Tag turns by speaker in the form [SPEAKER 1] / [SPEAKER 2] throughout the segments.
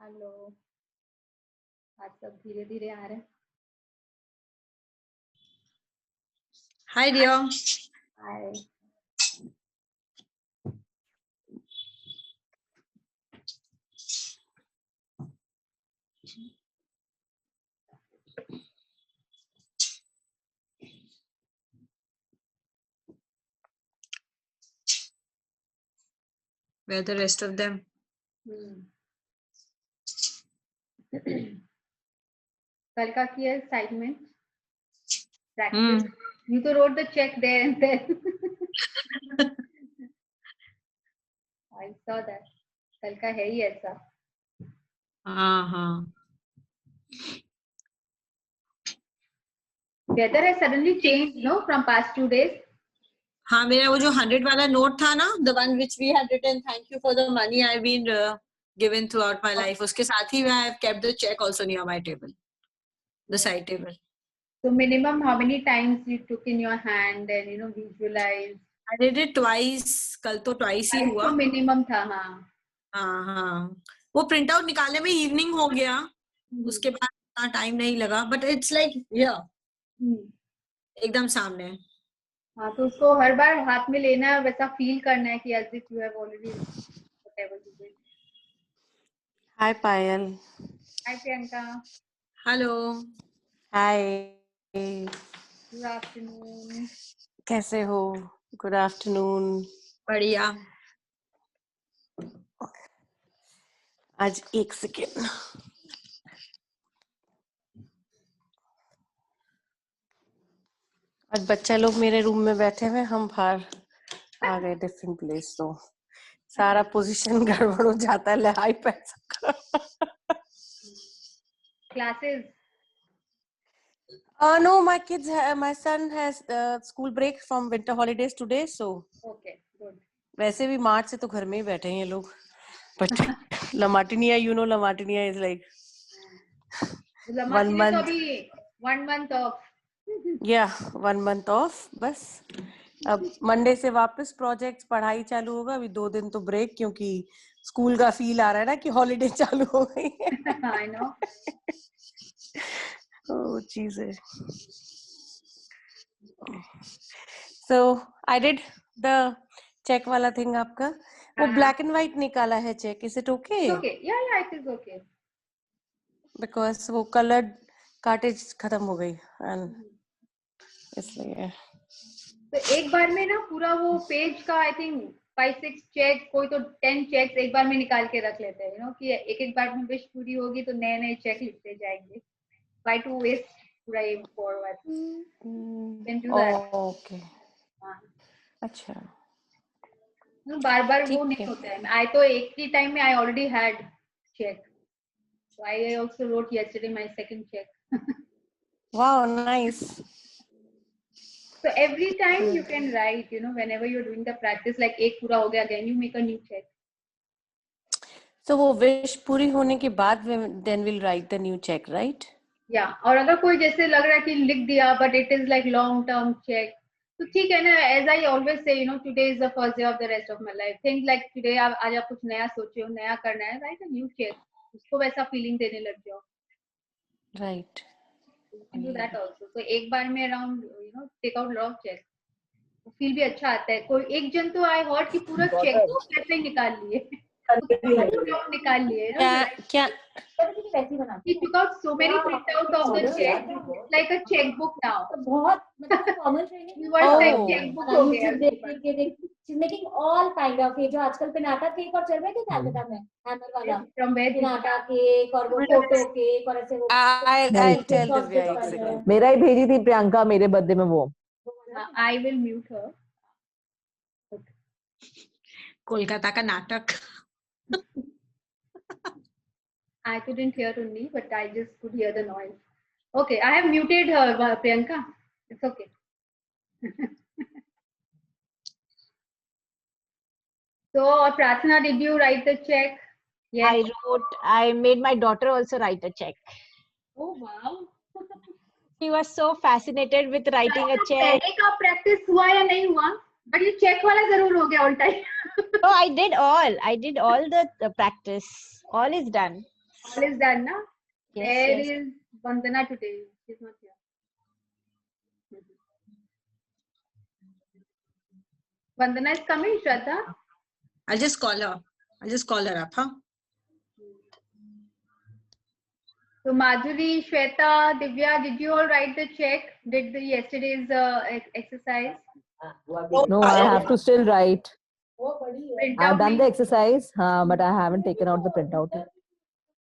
[SPEAKER 1] Hello, आज सब धीरे धीरे आ रहे हैं।
[SPEAKER 2] Hi dear.
[SPEAKER 1] Hi.
[SPEAKER 2] Where are the rest of them?
[SPEAKER 1] कल का किया असाइनमेंट प्रैक्टिस। You तो wrote the check there and then. I saw that. कल का है ही ऐसा।
[SPEAKER 2] हाँ।
[SPEAKER 1] Weather has suddenly changed, no, from past 2 days.
[SPEAKER 2] हाँ, मेरा वो जो 100 वाला नोट था ना, the one which we had written, thank you for the money I've been given throughout my life. उसके साथ ही I have kept the check also near my table, the side table.
[SPEAKER 1] So minimum how many times you took in your hand and visualize?
[SPEAKER 2] I did it twice. कल तो twice ही हुआ।
[SPEAKER 1] तो minimum था।
[SPEAKER 2] हाँ। वो print out निकालने में evening हो गया, उसके बाद इतना टाइम नहीं लगा, बट इट्स लाइक एकदम सामने।
[SPEAKER 1] हाँ, तो उसको हर बार हाथ में लेना है, वैसा फील करना है कि as if you have already whatever you did.
[SPEAKER 3] Hi Payal.
[SPEAKER 1] Hi Priyanka.
[SPEAKER 2] Hello.
[SPEAKER 3] Hi.
[SPEAKER 1] Good afternoon.
[SPEAKER 3] कैसे हो? Good afternoon.
[SPEAKER 2] बढ़िया।
[SPEAKER 3] आज एक सेकेंड। आज बच्चा लोग मेरे रूम में बैठे हुए, हम बाहर आ गए डिफरेंट प्लेस, तो सारा पोजीशन गड़बड़ हो जाता है आईपैड का।
[SPEAKER 1] Classes?
[SPEAKER 3] No, my son has school break from winter holidays today, so.
[SPEAKER 1] Okay, good.
[SPEAKER 3] वैसे भी मार्च से तो घर में ही बैठे हैं ये लोग, but Lamatinia, Lamatinia is like 1 month.
[SPEAKER 1] अभी 1 month off.
[SPEAKER 3] Yeah, 1 month off बस। अब मंडे से वापस प्रोजेक्ट्स पढ़ाई चालू होगा। अभी 2 दिन तो ब्रेक, क्योंकि स्कूल का फील आ रहा है ना कि हॉलीडे चालू हो गई है।
[SPEAKER 1] I know.
[SPEAKER 3] Oh, चीज है। So I did the check वाला थिंग आपका। वो ब्लैक एंड व्हाइट निकाला है check, is it okay?
[SPEAKER 1] Okay, yeah, it is okay.
[SPEAKER 3] Because वो कलर्ड कार्टेज खत्म हो गई एंड इसलिए।
[SPEAKER 1] तो एक बार में ना पूरा वो पेज का आई थिंक 5-6 चेक, कोई तो 10 चेक्स एक बार में निकाल के रख लेते हैं, कि एक बार में विश पूरी होगी तो नए नए चेक लिखते जाएंगे। Why to waste पूरा ये forward? Can do that.
[SPEAKER 3] Okay, अच्छा।
[SPEAKER 1] बार बार वो नहीं होता है। आई तो एक ही टाइम में I already had check, so I also wrote yesterday my second check.
[SPEAKER 3] Wow, nice.
[SPEAKER 1] So every time you can write, whenever you're doing the practice, like एक पूरा हो गया, again you make a new check.
[SPEAKER 3] So वो wish पूरी होने के बाद then we'll write the new check, right?
[SPEAKER 1] Yeah, और अगर कोई जैसे लग रहा है कि लिख दिया but it is like long term check, तो ठीक है ना। As I always say, today is the first day of the rest of my life. Think like today आज आप कुछ नया सोचे हो, नया करना है, write a new check. उसको वैसा फीलिंग देने लग जाओ।
[SPEAKER 3] Right.
[SPEAKER 1] You can do that also. So एक बार में around take out lot of checks, feel भी अच्छा आता है। कोई एक जन तो आई हर्ड कि पूरा चेक को कैसे ही निकाल लिए, निकाल लिए
[SPEAKER 3] क्या
[SPEAKER 1] He took out so many printouts of the check, like a checkbook now.
[SPEAKER 4] बहुत मतलब common training.
[SPEAKER 1] We were like checkbook हो गया।
[SPEAKER 4] She's making all kind of, ये जो आजकल पिनाटा केक और चल रहे थे कैलकाटा में, हैमर वाला पिनाटा केक और वो फोटो केक और ऐसे वो।
[SPEAKER 3] I'll tell Divya एक सेकंड।
[SPEAKER 5] मेरा ही भेजी थी प्रियंका मेरे बर्थडे में वो।
[SPEAKER 1] I will mute her.
[SPEAKER 2] Kolkata का नाटक।
[SPEAKER 1] I couldn't hear only, but I just could hear the noise. Okay, I have muted her, Priyanka. It's okay. So, Prathna, did you write the check? Yes.
[SPEAKER 4] I made my daughter also write a check.
[SPEAKER 1] Oh wow.
[SPEAKER 4] She was so fascinated with writing a check.
[SPEAKER 1] पहले का practice हुआ या नहीं हुआ? But ये check वाला जरूर हो गया all time.
[SPEAKER 4] Oh, I did all the practice. All is done.
[SPEAKER 1] All is done, na?
[SPEAKER 6] Yes,
[SPEAKER 1] There
[SPEAKER 6] yes.
[SPEAKER 1] is Vandana today. She's not here. Vandana is coming, Shraddha.
[SPEAKER 2] I'll just call her. I'll just call her up, huh?
[SPEAKER 1] So Madhuri, Shweta, Divya, did you all write the check? Did the yesterday's exercise?
[SPEAKER 5] No, I have to still write.
[SPEAKER 1] Print
[SPEAKER 5] I've
[SPEAKER 1] out
[SPEAKER 5] done the
[SPEAKER 1] nahi-
[SPEAKER 5] exercise, but I haven't taken out the printout yet.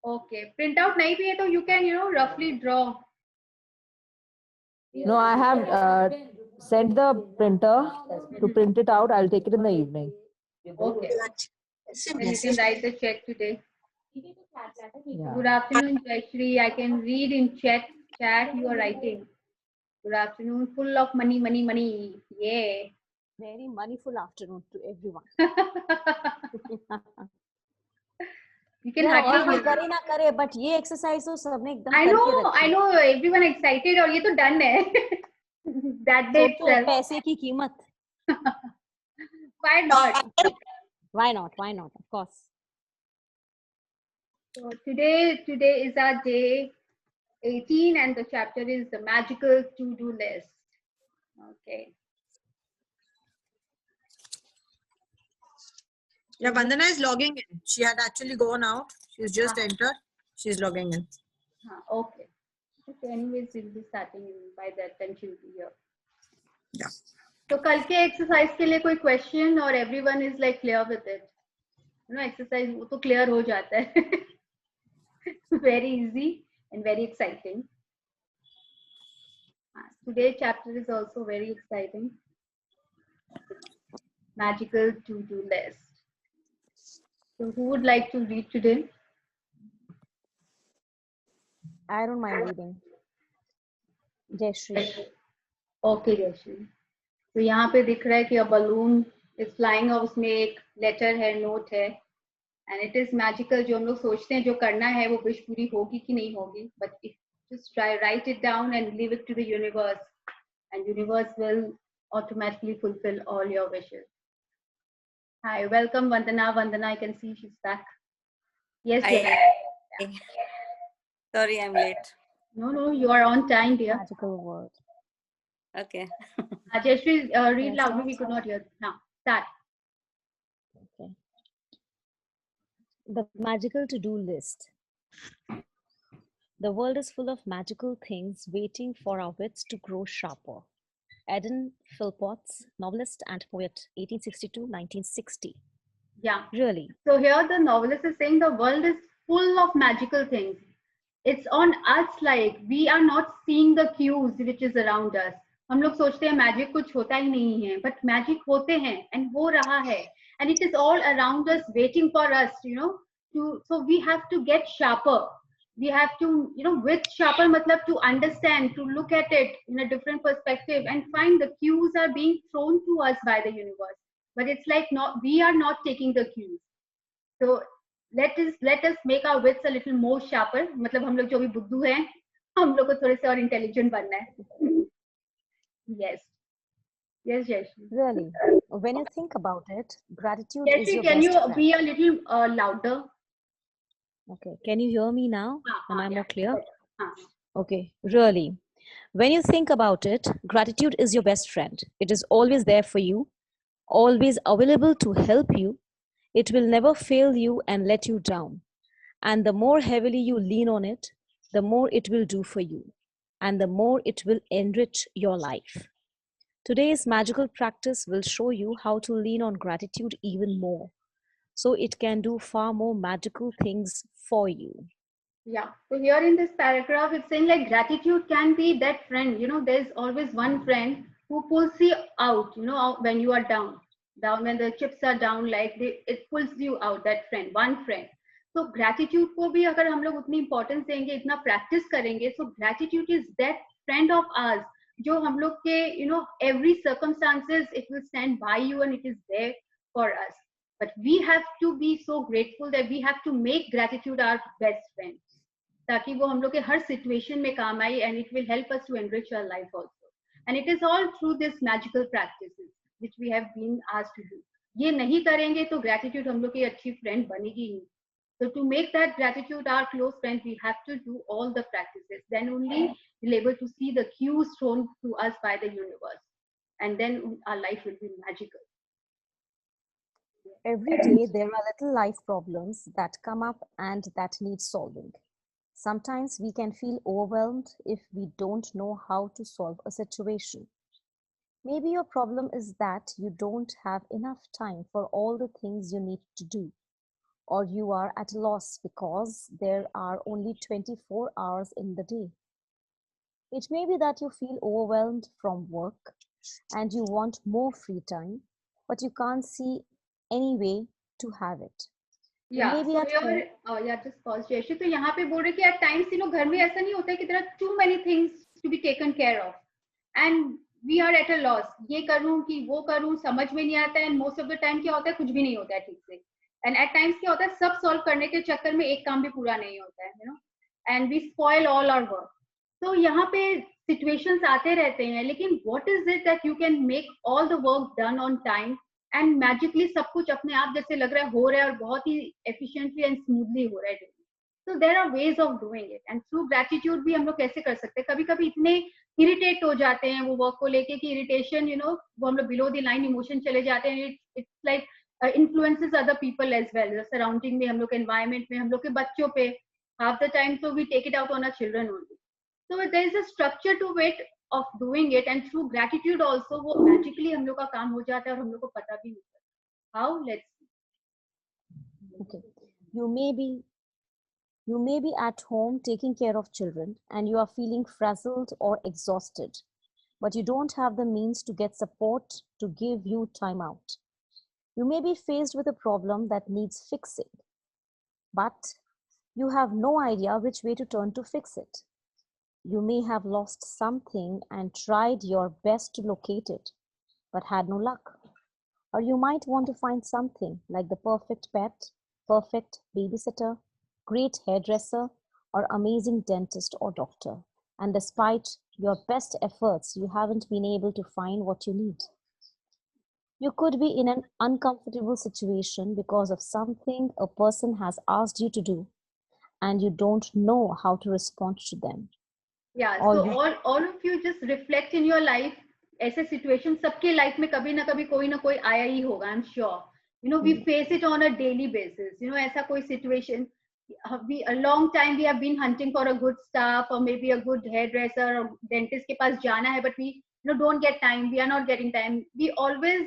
[SPEAKER 1] Okay. Print out nahi bhi hai to you can, roughly draw.
[SPEAKER 5] No, I have sent the printer to print it out. I'll take it in the evening.
[SPEAKER 1] Okay. Then you can write the check today.
[SPEAKER 5] Yeah.
[SPEAKER 1] Good afternoon, Jayashree. I can read in chat you are writing. Good afternoon. Full of money, money, money. Yeah.
[SPEAKER 6] Very moneyful afternoon to everyone.
[SPEAKER 1] You can
[SPEAKER 6] यार और
[SPEAKER 1] hardly
[SPEAKER 6] कोई करे ना करे but ये exercise तो सबने एकदम
[SPEAKER 1] I
[SPEAKER 6] करके
[SPEAKER 1] know,
[SPEAKER 6] रखी
[SPEAKER 1] I
[SPEAKER 6] है।
[SPEAKER 1] know. Everyone excited और ये तो done है. That day
[SPEAKER 6] सोचो
[SPEAKER 1] itself.
[SPEAKER 6] पैसे की कीमत।
[SPEAKER 1] Why not?
[SPEAKER 6] Why not? Why not? Of course.
[SPEAKER 1] So today is our day 18 and the chapter is the magical to-do list. Okay.
[SPEAKER 2] Yeah, Vandana is logging in. She had actually gone out. She's just entered. She's logging in.
[SPEAKER 1] Okay. Okay. Anyways, we'll be starting by that time she'll be here.
[SPEAKER 2] Yeah.
[SPEAKER 1] So कल के exercise के लिए कोई question or everyone is like clear with it? Exercise वो तो clear हो जाता है. Very easy and very exciting. Today's chapter is also very exciting. Magical to-do list. So who would like to read today?
[SPEAKER 6] I don't mind reading. Jayashree.
[SPEAKER 1] Okay, Jayashree. तो यहाँ पे दिख रहा है कि a balloon is flying और उसमें एक letter है, note है, and it is magical. जो हम लोग सोचते हैं जो करना है वो wish पूरी होगी कि नहीं होगी, but if just write it down and leave it to the universe, and universe will automatically fulfill all your wishes. Hi, welcome Vandana. Vandana, I can see she's back. Yes, yes.
[SPEAKER 7] Sorry, I'm late.
[SPEAKER 1] No, you are on time, dear.
[SPEAKER 6] Magical word.
[SPEAKER 7] Okay.
[SPEAKER 1] Jayashree, read
[SPEAKER 6] Yes,
[SPEAKER 1] loudly. We
[SPEAKER 6] yes.
[SPEAKER 1] could not hear. Now, start.
[SPEAKER 6] Okay. The magical to-do list. The world is full of magical things waiting for our wits to grow sharper. Eden Philpotts, novelist and poet, 1862-1960.
[SPEAKER 1] Yeah.
[SPEAKER 6] Really?
[SPEAKER 1] So here the novelist is saying the world is full of magical things. It's on us, like we are not seeing the cues which is around us. हम लोग सोचते हैं magic कुछ होता ही नहीं है, but magic होते हैं and हो रहा है, and it is all around us waiting for us, so we have to get sharper. We have to, with sharper matlab to understand, to look at it in a different perspective and find the cues are being thrown to us by the universe. But it's like we are not taking the cues. So let us make our wits a little more sharper. मतलब हम लोग जो भी बुद्धू हैं, हम लोग को थोड़े से और intelligent बनना है. Yes, Jayashree.
[SPEAKER 6] Really? When you think about it, gratitude is
[SPEAKER 1] Jayashree,
[SPEAKER 6] your
[SPEAKER 1] can
[SPEAKER 6] best
[SPEAKER 1] you
[SPEAKER 6] friend.
[SPEAKER 1] be a little louder?
[SPEAKER 6] Okay. Can you hear me now? Am I more clear?
[SPEAKER 1] हाँ.
[SPEAKER 6] Okay. Really. When you think about it, gratitude is your best friend. It is always there for you, always available to help you. It will never fail you and let you down. And the more heavily you lean on it, the more it will do for you, and the more it will enrich your life. Today's magical practice will show you how to lean on gratitude even more, so it can do far more magical things for you.
[SPEAKER 1] Yeah. So here in this paragraph, it's saying like gratitude can be that friend. There's always one friend who pulls you out. When you are down when the chips are down, like it pulls you out. That friend, one friend. So gratitude को भी अगर हम लोग उतनी importance देंगे, इतना practice करेंगे, so gratitude is that friend of ours जो हम लोग के every circumstances it will stand by you and it is there for us. But we have to be so grateful that we have to make gratitude our best friend. ताकि वो हम लोग के हर situation में काम आए, and it will help us to enrich our life also. And it is all through this magical practices which we have been asked to do. ये नहीं करेंगे तो gratitude हम लोग की अच्छी friend बनेगी ही. So to make that gratitude our close friend, we have to do all the practices. Then only we'll able to see the cues thrown to us by the universe, and then our life will be magical.
[SPEAKER 6] Every day there are little life problems that come up and that need solving. Sometimes we can feel overwhelmed if we don't know how to solve a situation. Maybe your problem is that you don't have enough time for all the things you need to do, or you are at a loss because there are only 24 hours in the day. It may be that you feel overwhelmed from work and you want more free time, but you can't see any way to have it. You may
[SPEAKER 1] Yeah,
[SPEAKER 6] be
[SPEAKER 1] so
[SPEAKER 6] at home.
[SPEAKER 1] yeah, just pause, Jayashree. तो यहाँ पे बोल रहे कि at times घर में ऐसा नहीं होता है कि there are too many things to be taken care of, and we are at a loss. ये करूँ कि वो करूँ समझ में नहीं आता है, and most of the time क्या होता है कुछ भी नहीं होता है ठीक से, and at times क्या होता है सब solve करने के चक्कर में एक काम भी पूरा नहीं होता है, and we spoil all our work. तो यहाँ पे situations आते रहते हैं, लेकिन what is it that you can make all the work done on time and magically सब कुछ अपने आप जैसे लग रहा है हो रहा है और बहुत ही efficiently and smoothly हो रहा है. So there are ways of doing it, and through gratitude भी हम लोग कैसे कर सकते हैं. कभी कभी इतने इरिटेट हो जाते हैं वो वर्क को लेके कि इरिटेशन वो हम लोग बिलो द लाइन इमोशन चले जाते हैं. It's like influences other people as well, the surrounding में हम लोग के environment में हम लोग के बच्चों पे half the time, so we take it out on our children only. So there is a structure to it of doing it, and through gratitude also वो magically हम लोग का काम हो जाता है और हम लोग को पता भी नहीं चलता. How? Let's see.
[SPEAKER 6] Okay. You may be at home taking care of children and you are feeling frazzled or exhausted, but you don't have the means to get support to give you time out. You may be faced with a problem that needs fixing, but you have no idea which way to turn to fix it. You may have lost something and tried your best to locate it, but had no luck. Or you might want to find something like the perfect pet, perfect babysitter, great hairdresser, or amazing dentist or doctor. And despite your best efforts, you haven't been able to find what you need. You could be in an uncomfortable situation because of something a person has asked you to do, and you don't know how to respond to them.
[SPEAKER 1] Yeah, so all of you just reflect in your life. ऐसे situation सबके life में कभी ना कभी कोई ना कोई आया ही होगा. I'm sure. We face it on a daily basis. ऐसा कोई situation. A long time we have been hunting for a good staff or maybe a good hairdresser or dentist के पास जाना है, but we don't get time. We are not getting time. We always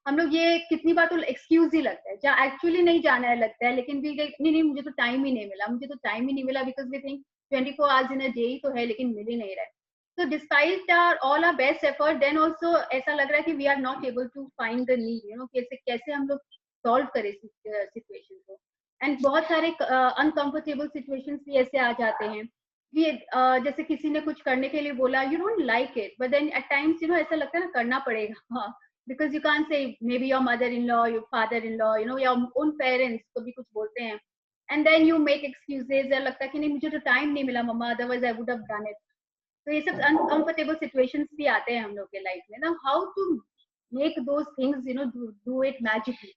[SPEAKER 1] हम लोग ये कितनी बार तो excuse ही लगता है जहाँ actually नहीं जाना है लगता है, लेकिन भी नहीं मुझे तो time ही नहीं मिला because we think 24 hours in a day ही तो है लेकिन मिल ही नहीं रहा है. So despite all our best effort, then also ऐसा लग रहा है कि we are not able to find the need, कैसे हम लोग solve करें situation को. And बहुत सारे uncomfortable situations भी ऐसे आ जाते हैं. जैसे किसी ने कुछ करने के लिए बोला, you don't like it, but then at times ऐसा लगता है ना करना पड़ेगा. Because you can't say maybe your mother-in-law, your father-in-law, your own parents को भी कुछ बोलते हैं. And then you make excuses. या लगता है कि नहीं मुझे तो time नहीं मिला मम्मा, otherwise I would have done it. तो ये सब uncomfortable situations भी आते हैं हम लोग के life में. Now how to make those things do it magically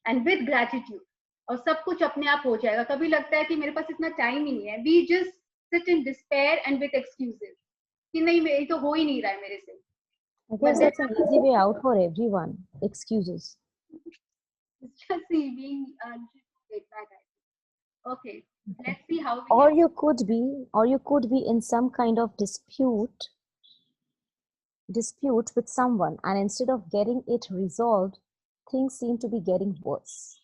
[SPEAKER 1] and with gratitude, और सब कुछ अपने आप हो जाएगा. कभी लगता है कि मेरे पास इतना time ही नहीं है. We just sit in despair and with excuses कि नहीं ये तो हो ही नहीं रहा है मेरे से.
[SPEAKER 6] I guess that's an easy way out for everyone. Excuses.
[SPEAKER 1] It's just being okay. Let's see how.
[SPEAKER 6] Or you could be in some kind of dispute with someone, and instead of getting it resolved, things seem to be getting worse.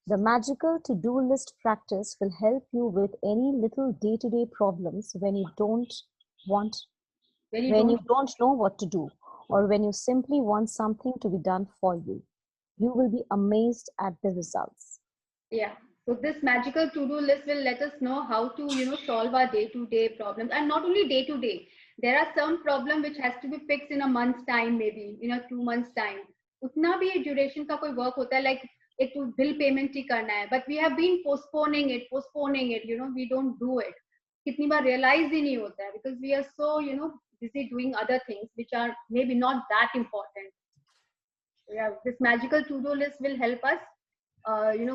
[SPEAKER 6] The magical to-do list practice will help you with any little day-to-day problems when you don't know what to do, or when you simply want something to be done for you. You will be amazed at the results.
[SPEAKER 1] Yeah. So this magical to-do list will let us know how to, solve our day-to-day problems, and not only day-to-day. There are some problem which has to be fixed in a month's time, maybe 2 months time. उतना भी duration का कोई work होता है, like एक तो bill payment ही करना है, but we have been postponing it. We don't do it. कितनी बार realize ही नहीं होता है because we are so busy doing other things which are maybe not that important. Yeah, this magical to-do list will help us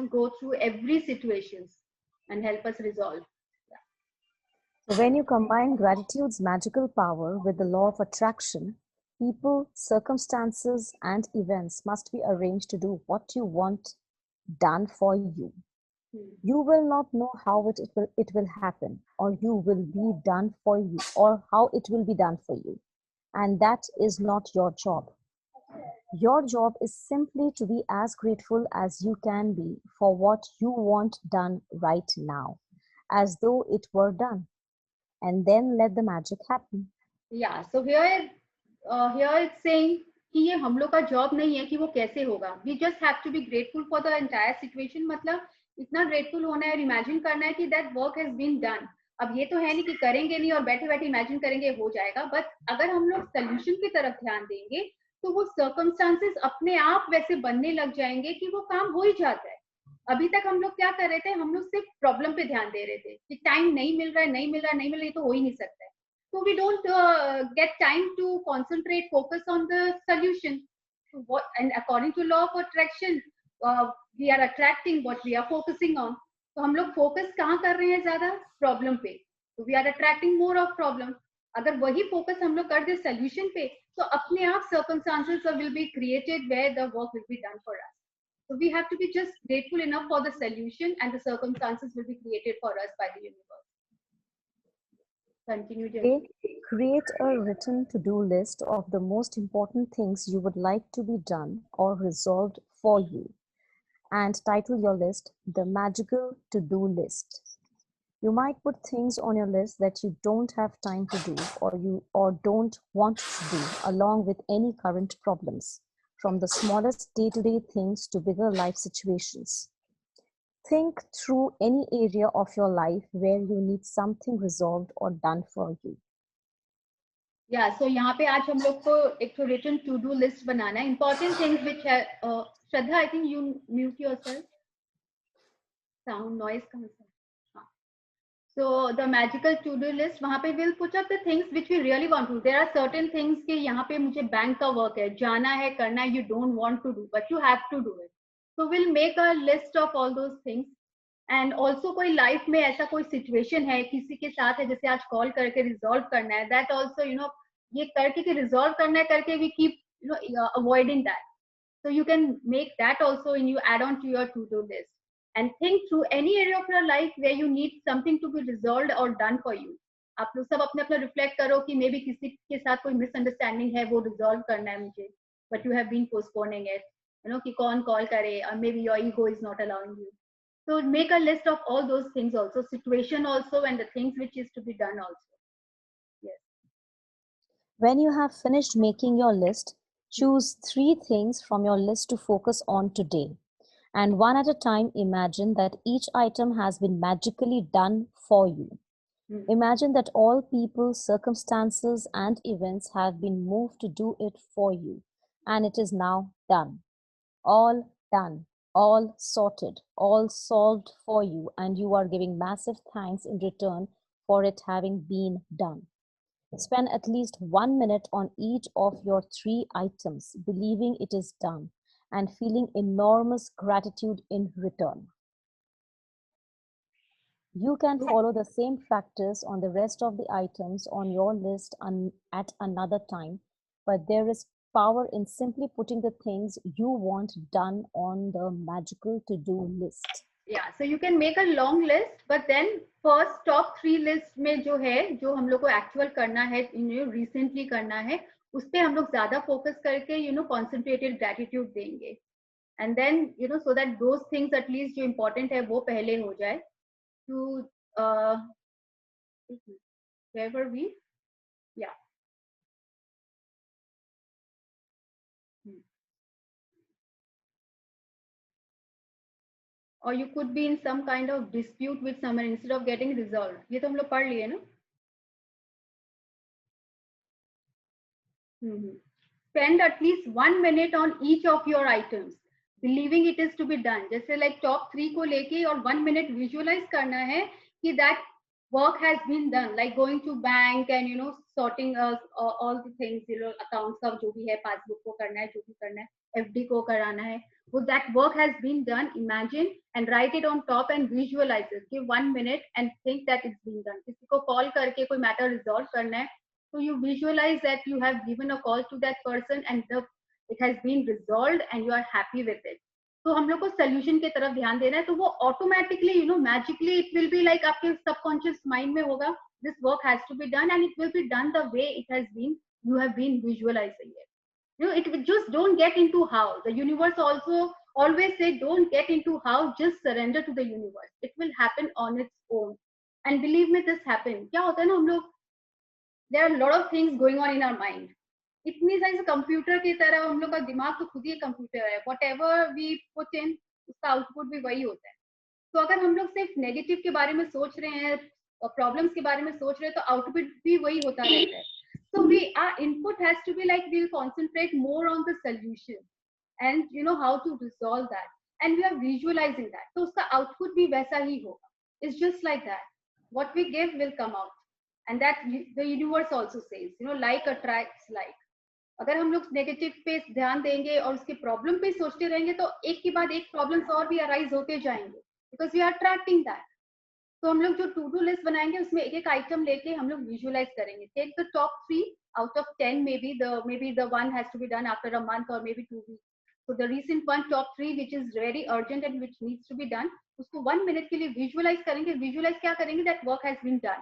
[SPEAKER 1] go through every situations and help us resolve.
[SPEAKER 6] When you combine gratitude's magical power with the law of attraction, people, circumstances, and events must be arranged to do what you want done for you. You will not know how it will happen, or you will be done for you, or how it will be done for you. And that is not your job. Your job is simply to be as grateful as you can be for what you want done right now, as though it were done. And then let the magic happen.
[SPEAKER 1] Yeah, so here it's saying कि ये हम लोग का job नहीं है कि वो कैसे होगा. We just have to be grateful for the entire situation. मतलब इतना grateful होना है और imagine करना है कि that work has been done. अब ये तो है नहीं कि करेंगे नहीं और बैठे बैठे imagine करेंगे हो जाएगा. But अगर हम लोग solution की तरफ ध्यान देंगे तो वो circumstances अपने आप वैसे बनने लग जाएंगे कि वो काम हो ही जाता है. अभी तक हम लोग क्या कर रहे थे, हम लोग सिर्फ प्रॉब्लम पे ध्यान दे रहे थे कि टाइम नहीं मिल रहा है, नहीं मिल रहा है, नहीं मिल रहा है, तो हो ही नहीं सकता है. So we don't get time to concentrate, focus on the solution. And according to law of attraction, we are attracting what we are focusing on. तो हम लोग focus कहाँ कर रहे हैं ज़्यादा? Problem पे. So we are attracting more of problem. अगर वही focus हम लोग कर दे solution पे, तो अपने आप circumstances will be created where the work will be done for us. So we have to be just grateful enough for the solution, and the circumstances will be created for us by the universe. Continue, Jenny.
[SPEAKER 6] Create a written to-do list of the most important things you would like to be done or resolved for you, and title your list The Magical To-Do List. You might put things on your list that you don't have time to do or don't want to do, along with any current problems, from the smallest day-to-day things to bigger life situations. Think through any area of your life where you need something resolved or done for you.
[SPEAKER 1] Yeah, so यहाँ पे आज हम लोग को एक तो written to-do list बनाना है. Important things which है. Shraddha, I think you mute yourself. Sound noise कहाँ से? So the magical to-do list, वहाँ पे we'll put up the things which we really want to do. There are certain things कि यहाँ पे मुझे bank का work है, जाना है, करना है, you don't want to do, but you have to do it. So we'll make a list of all those things. And also कोई life में ऐसा कोई situation है, किसी के साथ है, जैसे आज call करके resolve करना है, that also, ये करके कि resolve करना है करके we keep, avoiding that. So you can make that also and you add on to your to-do list. And think through any area of your life where you need something to be resolved or done for you. आप लोग सब अपने अपने reflect करो कि maybe किसी के साथ कोई misunderstanding है, वो resolve करना है मुझे, but you have been postponing it. कि कौन call करे, or maybe your ego is not allowing you. So make a list of all those things also, situation also, and the things which is to be done also. Yes.
[SPEAKER 6] When you have finished making your list, choose 3 things from your list to focus on today. And one at a time, imagine that each item has been magically done for you. Imagine that all people, circumstances, and events have been moved to do it for you. And it is now done. All done. All sorted. All solved for you. And you are giving massive thanks in return for it having been done. Spend at least 1 minute on each of your 3 items, believing it is done and feeling enormous gratitude in return. You can follow the same practice on the rest of the items on your list at another time, but there is power in simply putting the things you want done on the magical to-do list.
[SPEAKER 1] Yeah, so you can make a long list, but then first top 3 list में जो है, जो हम लोग को actual करना है, recently करना है, उस पे हम लोग ज़्यादा focus करके, concentrated gratitude देंगे. And then, so that those things at least जो important है, वो पहले हो जाए. To, where were we? Yeah. Or you could be in some kind of dispute with someone instead of getting resolved. ये तो हम लोग पढ़ लिए ना? Spend at least 1 minute on each of your items, believing it is to be done. जैसे like top 3 को लेके और 1 minute visualize करना है कि that work has been done, like going to bank and sorting all the things, accounts का जो भी है, passbook को करना है, जो भी करना है, FD को कराना है, that work has been done, imagine and write it on top and visualize it. Give 1 minute and think that it's been done. किसी को call करके कोई matter resolve करना है, so you visualize that you have given a call to that person and it has been resolved and you are happy with it. तो हम लोग को solution की तरफ ध्यान देना है, तो वो automatically, magically it will be like आपके subconscious mind में होगा, this work has to be done and it will be done the way it has been, you have been visualizing it. It just don't get into how. The universe also always say, don't get into how, just surrender to the universe. It will happen on its own. And believe me, this happened. क्या होता है ना, हम लोग, there are a lot of things going on in our mind. इतनी सारी computer की तरह हम लोग का दिमाग तो खुद ही कंप्यूटर है. Whatever we put in, उसका आउटपुट भी वही होता है. तो अगर हम लोग सिर्फ नेगेटिव के बारे में सोच रहे हैं, प्रॉब्लम्स के बारे में सोच रहे हैं, तो आउटपुट भी वही होता रहता है. So our input has to be like, we'll concentrate more on the solution and how to resolve that, and we are visualizing that. So uska output bhi वैसा ही होगा. It's just like that. What we give will come out, and that the universe also says, like attracts like. अगर हम लोग negative पे ध्यान देंगे और उसके प्रॉब्लम पे सोचते रहेंगे, तो एक के बाद एक प्रॉब्लम्स और भी अराइज होते जाएंगे, because we are attracting that. तो हम लोग जो टू डू लिस्ट बनाएंगे, उसमें एक एक आइटम लेके हम लोग विजुअलाइज करेंगे. Take the top 3 out of 10, maybe the one has to be done after a month or maybe 2 weeks. So the recent one, top 3, which is very urgent and which needs to be done, उसको 1 minute के लिए visualise करेंगे. Visualise क्या करेंगे? that work has been done,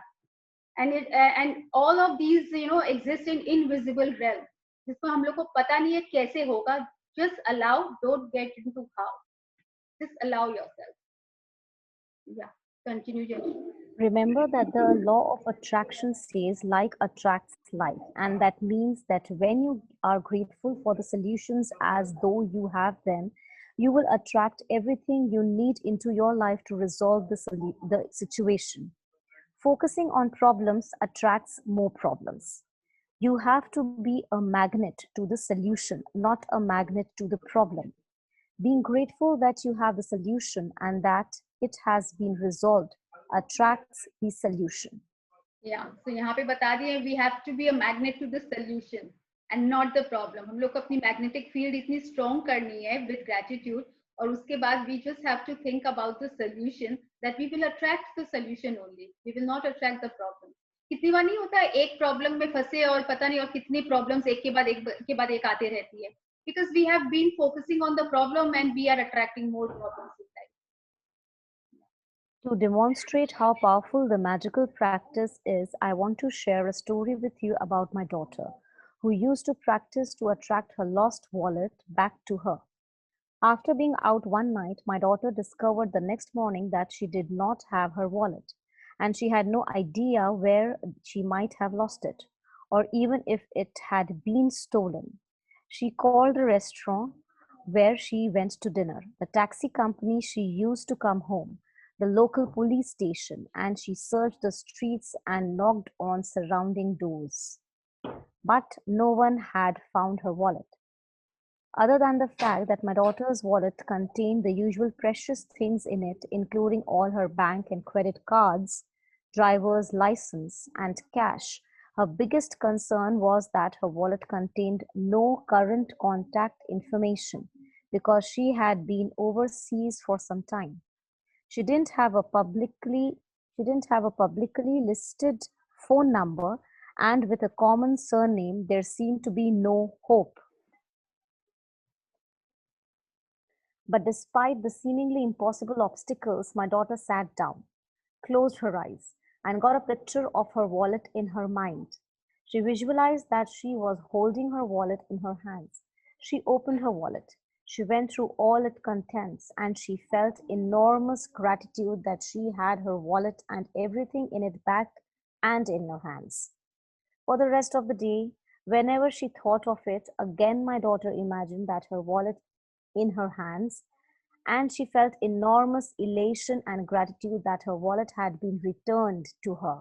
[SPEAKER 1] and all of these exist in invisible realm, जिसको हम लोग को पता नहीं है कैसे होगा. just allow, don't get into how, just allow yourself. Yeah, continue, Jenny.
[SPEAKER 6] Remember that the law of attraction says like attracts like, and that means that when you are grateful for the solutions as though you have them, you will attract everything you need into your life to resolve the situation. Focusing on problems attracts more problems. You have to be a magnet to the solution, not a magnet to the problem. Being grateful that you have the solution and that it has been resolved attracts the solution.
[SPEAKER 1] Yeah, so यहाँ पे बता दिए, we have to be a magnet to the solution and not the problem. हम लोग को अपनी magnetic field इतनी strong करनी है with gratitude, और उसके बाद we just have to think about the solution, that we will attract the solution only. We will not attract the problem. कितनी बार नहीं होता है एक प्रॉब्लम में फंसे और पता नहीं और कितनी प्रॉब्लम्स एक के बाद एक आते रहती है, because we have been focusing on the problem and we are attracting more problems in life.
[SPEAKER 6] To demonstrate how powerful the magical practice is, I want to share a story with you about my daughter, who used to practice to attract her lost wallet back to her. After being out one night, my daughter discovered the next morning that she did not have her wallet, and she had no idea where she might have lost it, or even if it had been stolen. She called the restaurant where she went to dinner, the taxi company she used to come home, the local police station, and she searched the streets and knocked on surrounding doors. But no one had found her wallet. Other than the fact that my daughter's wallet contained the usual precious things in it, including all her bank and credit cards, driver's license, and cash, her biggest concern was that her wallet contained no current contact information because she had been overseas for some time. She didn't have a publicly listed phone number, and with a common surname, there seemed to be no hope. But despite the seemingly impossible obstacles, my daughter sat down, closed her eyes, and got a picture of her wallet in her mind. She visualized that she was holding her wallet in her hands. She opened her wallet. She went through all its contents, and she felt enormous gratitude that she had her wallet and everything in it back and in her hands. For the rest of the day, whenever she thought of it, again my daughter imagined that her wallet in her hands, and she felt enormous elation and gratitude that her wallet had been returned to her.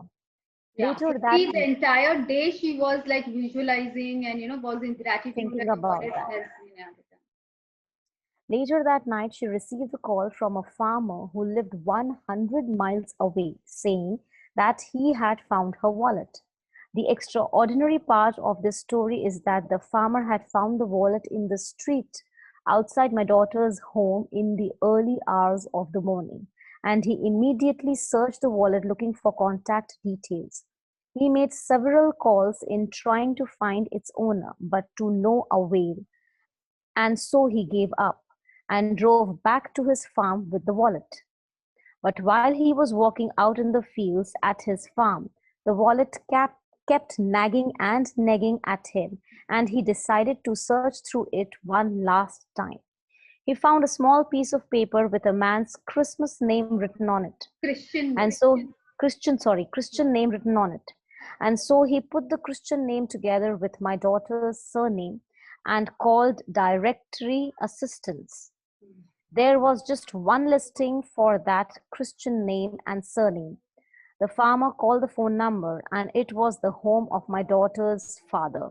[SPEAKER 1] Yeah, later that the entire day she was like visualizing and was in gratitude
[SPEAKER 6] thinking about that. Later that night, she received a call from a farmer who lived 100 miles away, saying that he had found her wallet. The extraordinary part of this story is that the farmer had found the wallet in the street outside my daughter's home in the early hours of the morning, and he immediately searched the wallet looking for contact details. He made several calls in trying to find its owner, but to no avail, and so he gave up and drove back to his farm with the wallet. But while he was walking out in the fields at his farm, the wallet kept nagging and nagging at him, and he decided to search through it one last time. He found a small piece of paper with a man's Christmas name written on it. And so Christian name written on it. And so he put the Christian name together with my daughter's surname and called directory assistance. There was just one listing for that Christian name and surname. The farmer called the phone number, and it was the home of my daughter's father.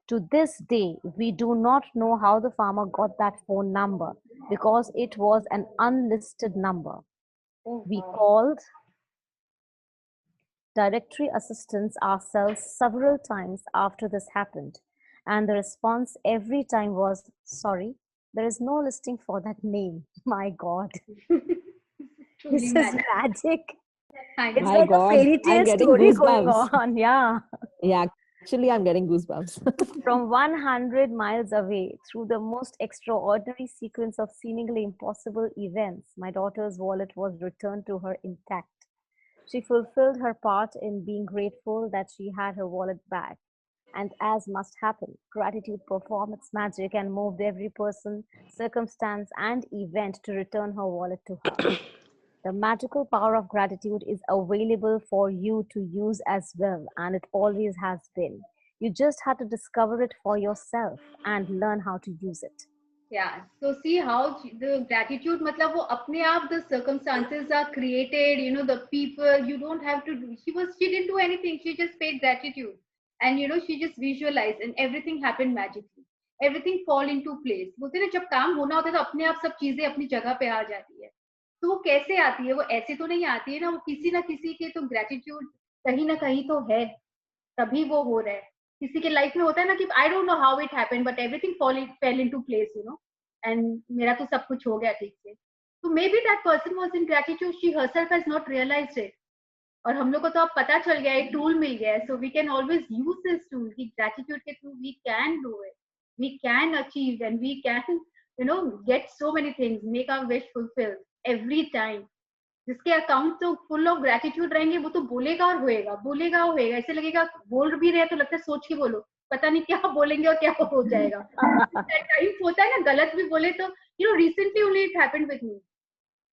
[SPEAKER 6] To this day, we do not know how the farmer got that phone number because it was an unlisted number. We called directory assistance ourselves several times after this happened, and the response every time was, "Sorry, there is no listing for that name." My God. This is magic. It's
[SPEAKER 5] My
[SPEAKER 6] like
[SPEAKER 5] God,
[SPEAKER 6] a fairy tale
[SPEAKER 5] I'm getting
[SPEAKER 6] story going
[SPEAKER 5] goosebumps.
[SPEAKER 6] on. Yeah.
[SPEAKER 5] Yeah, actually, I'm getting goosebumps.
[SPEAKER 6] From 100 miles away, through the most extraordinary sequence of seemingly impossible events, my daughter's wallet was returned to her intact. She fulfilled her part in being grateful that she had her wallet back. And as must happen, gratitude performed its magic and moved every person, circumstance, and event to return her wallet to her. The magical power of gratitude is available for you to use as well, and it always has been. You just have to discover it for yourself and learn how to use it.
[SPEAKER 1] Yeah, so see how the gratitude, matlab wo apne aap, the circumstances are created, you know, the people, you don't have to do, she didn't do anything, she just paid gratitude. And you know, she just visualized and everything happened magically. Everything fall into place. बोलते ना जब काम होना होता है तो अपने आप सब चीजें अपनी जगह पे आ जाती है. तो वो कैसे आती है? वो ऐसे तो नहीं आती है ना, वो किसी ना किसी के तो ग्रेटिट्यूड कहीं ना कहीं तो है, तभी वो हो रहा है. किसी के लाइफ में होता है ना कि I don't know how it happened but everything fell into place, you know, and मेरा तो सब कुछ हो गया ठीक से. तो maybe that person was in gratitude, she herself has not realised it. और हम लोग को तो अब पता चल गया, एक टूल मिल गया है, so we can always use this tool कि ग्रेटिट्यूड के through we can do it, we can achieve and we can, you know, get so many things, make our wish fulfilled every time. जिसके account तो full of gratitude रहेंगे वो तो बोलेगा और होएगा, बोलेगा और होएगा. ऐसे लगेगा बोल भी रहे तो लगता है सोच के बोलो, पता नहीं क्या बोलेंगे और क्या हो जाएगा. टाइम होता है ना गलत भी बोले तो, you know, recently only it happened with me.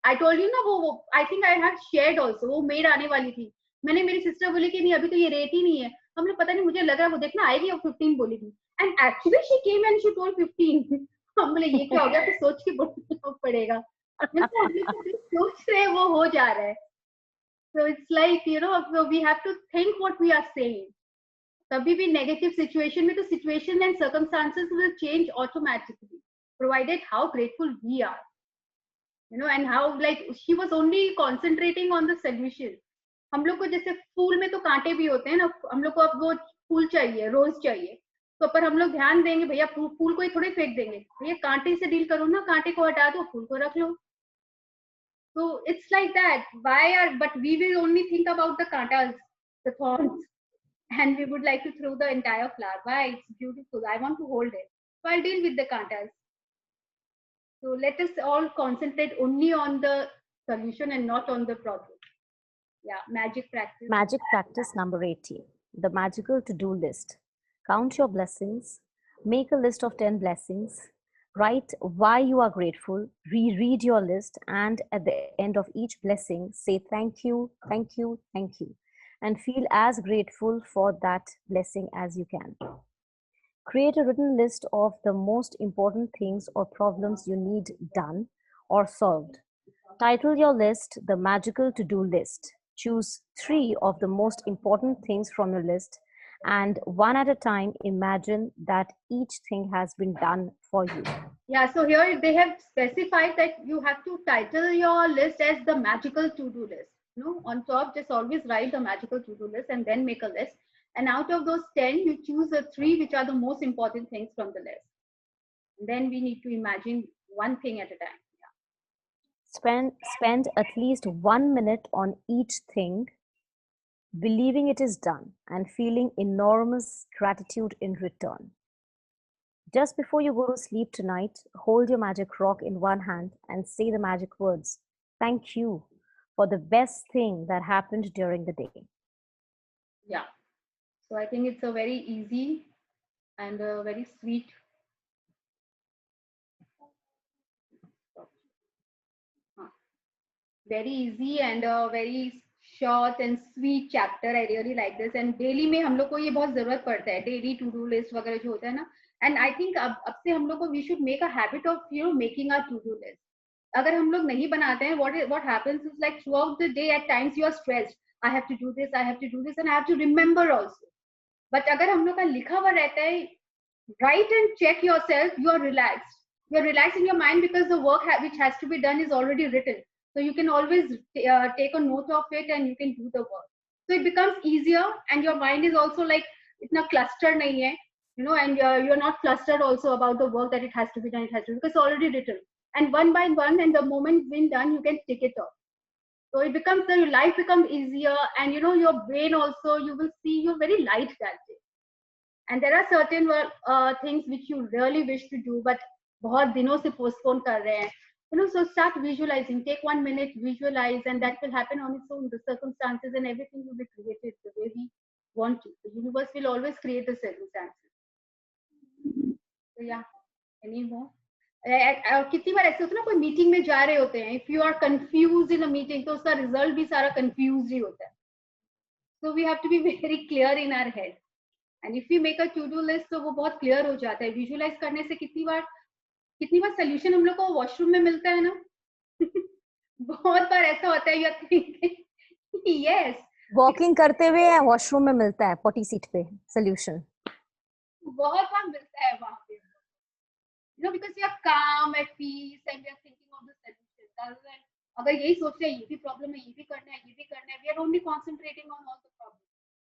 [SPEAKER 1] I told you ना, वो I think I have shared also, वो मेड आने वाली थी. मैंने, मेरी सिस्टर बोली कि नहीं अभी तो ये रेट ही नहीं है. हमने पता नहीं, मुझे लग रहा है वो देखना आएगी और 15 बोलेगी, and actually she came and she told 15. हम बोले ये क्या हो गया, फिर सोच के बोलना पड़ेगा. सोच रहे वो हो जा रहा है. So it's like, you know, we have to think what we are saying. कभी भी negative situation में तो situation and circumstances will change automatically, provided how grateful we are, you know, and how, like, she was only concentrating on the solution. हम लोग को जैसे फूल में तो कांटे भी होते हैं ना, हम लोग को अब वो फूल चाहिए, रोज चाहिए, तो पर हम लोग ध्यान देंगे भैया फूल को ही थोड़े फेंक देंगे, भैया कांटे से डील करो ना, कांटे को हटा दो, फूल को रख लो. So it's like that. But we will only think about the kantas, the thorns, and we would like to throw the entire flower. Why? It's beautiful. I want to hold it. So I'll deal with the kantas. So let us all concentrate only on the solution and not on the problem. Yeah, magic practice.
[SPEAKER 6] Magic practice number 18, the magical to-do list. Count your blessings, make a list of 10 blessings, write why you are grateful, reread your list, and at the end of each blessing, say thank you, thank you, thank you, and feel as grateful for that blessing as you can. Create a written list of the most important things or problems you need done or solved. Title your list the magical to-do list. Choose 3 of the most important things from your list, and one at a time imagine that each thing has been done for you.
[SPEAKER 1] Yeah, so here they have specified that you have to title your list as the magical to-do list. You know, on top just always write the magical to-do list and then make a list. And out of those 10, you choose the 3 which are the most important things from the list. Then we need to imagine one thing at a time.
[SPEAKER 6] Spend at least 1 minute on each thing, believing it is done and feeling enormous gratitude in return. Just before you go to sleep tonight, hold your magic rock in one hand and say the magic words, "Thank you for the best thing that happened during the day."
[SPEAKER 1] Yeah. So I think it's a very easy and a very sweet. Very easy and a very short and sweet chapter. I really like this. And daily में हम लोग को ये बहुत जरूरत पड़ता है. Daily to do list वगैरह जो होता है ना. And I think अब से हम लोग को we should make a habit of making our to do list. अगर हम लोग नहीं बनाते हैं, what happens is like throughout the day at times you are stressed. I have to do this, I have to do this, and I have to remember also. But अगर हम लोग का लिखा हुआ रहता है, write and check yourself, you are relaxed. You are relaxed in your mind because the work which has to be done is already written. So you can always take a note of it and you can do the work. So it becomes easier and your mind is also like itna clustered nahi hai, and you're not clustered also about the work that it has to be done, because it's already written. And one by one, and the moment it's been done, you can tick it off. So it becomes, your life becomes easier, and your brain also, you will see you're very light that day. And there are certain things which you really wish to do, but बहुत दिनों से postpone कर रहे हैं. So start visualizing. Take 1 minute, visualize, and that will happen on its own. The circumstances and everything will be created the way we want to. The universe will always create the circumstances. So yeah, any more? कितनी बार ऐसे होता है ना, कोई meeting में जा रहे होते हैं, if you are confused in a meeting, तो उसका रिजल्ट भी सारा confused ही होता है. So we have to be very clear in our head. And if you make a to do list, तो वो बहुत clear हो जाता है. Visualize करने से कितनी बार solution हम लोग को washroom में मिलता है ना. बहुत बार ऐसा होता है, you are thinking, yes.
[SPEAKER 6] Walking करते हुए या वॉशरूम में मिलता है पोटी सीट पे solution.
[SPEAKER 1] बहुत बार मिलता है वहाँ पे. Because you are calm, at peace, and you are thinking of the solution. Rather than अगर यही सोच रहे हैं, ये भी problem है, ये भी करना है, ये भी करना है, we are only concentrating on all the problems.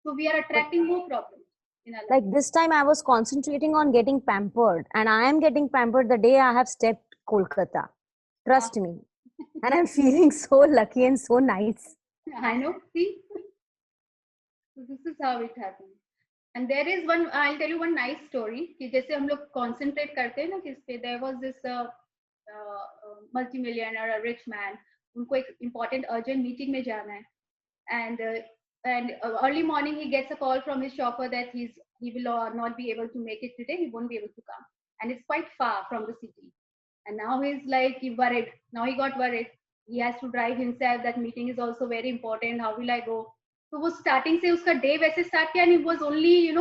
[SPEAKER 1] So we are attracting more problems.
[SPEAKER 6] Like this time I was concentrating on getting pampered, and I am getting pampered the day I have stepped Kolkata. Trust me. And I'm feeling so lucky and so nice.
[SPEAKER 1] I know. See? So this is how it happens. And there is one, I'll tell you one nice story. कि जैसे हम लोग concentrate करते हैं ना किस पे, there was this multi-millionaire, a rich man. उनको एक important urgent meeting में जाना है. And early morning he gets a call from his shopper that he will not be able to make it today. He won't be able to come, and it's quite far from the city. And now he's like worried. Now he got worried. He has to drive himself. That meeting is also very important. How will I go? So वो starting से उसका day वैसे start किया, and he was only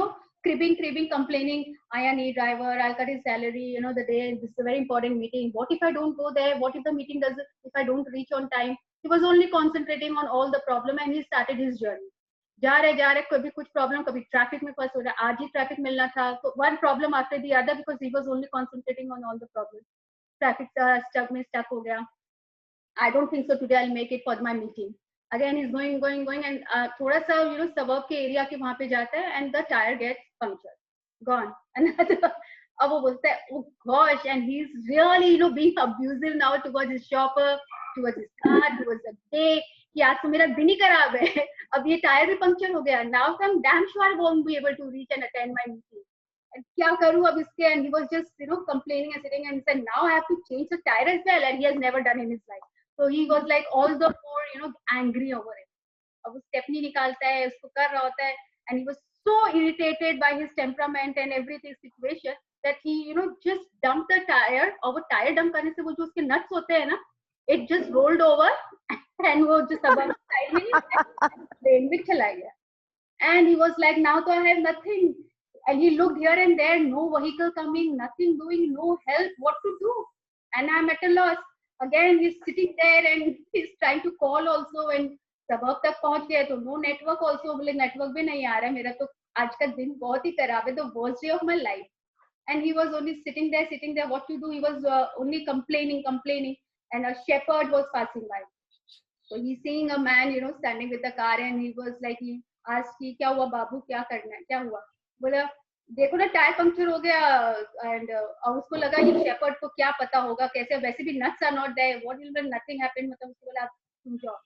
[SPEAKER 1] cribbing, complaining. I need driver. I'll cut his salary. The day, this is a very important meeting. What if I don't go there? What if the meeting doesn't? If I don't reach on time? He was only concentrating on all the problem, and he started his journey. जा रहे कभी कुछ problem, कभी traffic में फंस हो रहा है. आज ही ट्रैफिक मिलना था, तो one problem after the other, because he was only concentrating on all the problem. Traffic में स्टक हो गया. I don't think so today I will make it for my meeting. Again is going and थोड़ा सा सबब के area के वहां पे जाता है, and the tyre gets puncture, gone. अब वो बोलता है, oh gosh, and he's really being abusive now towards his shopper, towards his car, towards the day, कि आज तो मेरा दिन ही खराब है, अब ये टायर भी पंक्चर हो गया. Now I'm damn sure I won't be able to reach and attend my meeting. And क्या करूँ अब इसके? And he was just complaining and sitting and said, now I have to change the tire as well, and he has never done in his life. So he was like all the more angry over it. अब वो step नहीं निकालता है, उसको कर रहा होता है, and he was so irritated by his temperament and everything situation that he just dumped the tire. और वो टायर डंप करने से वो जो उसके नट्स होते हैं ना, it just rolled over and वो जो सब साइड में ट्रेन में चला गया. And he was like, now तो I have nothing. And he looked here and there, no vehicle coming, nothing doing, no help, what to do? And I'm at a loss. Again he's sitting there and he's trying to call also, and सबब तक पहुंच गए तो no network also. बोले network भी नहीं आ रहा है, मेरा तो आज का दिन बहुत ही खराब है, the worst day of my life. And he was only sitting there, what to do? He was only complaining, and a shepherd was passing by. So he's seeing a man standing with the car, and he was like, he asked, kya hua babu, kya karna hai, kya hua? बोला देखो ना tyre puncture हो गया and उसको लगा ये shepherd को क्या पता होगा कैसे, वैसे भी nuts are not there, what will when nothing happen, मतलब उसको बोला तुम जाओ।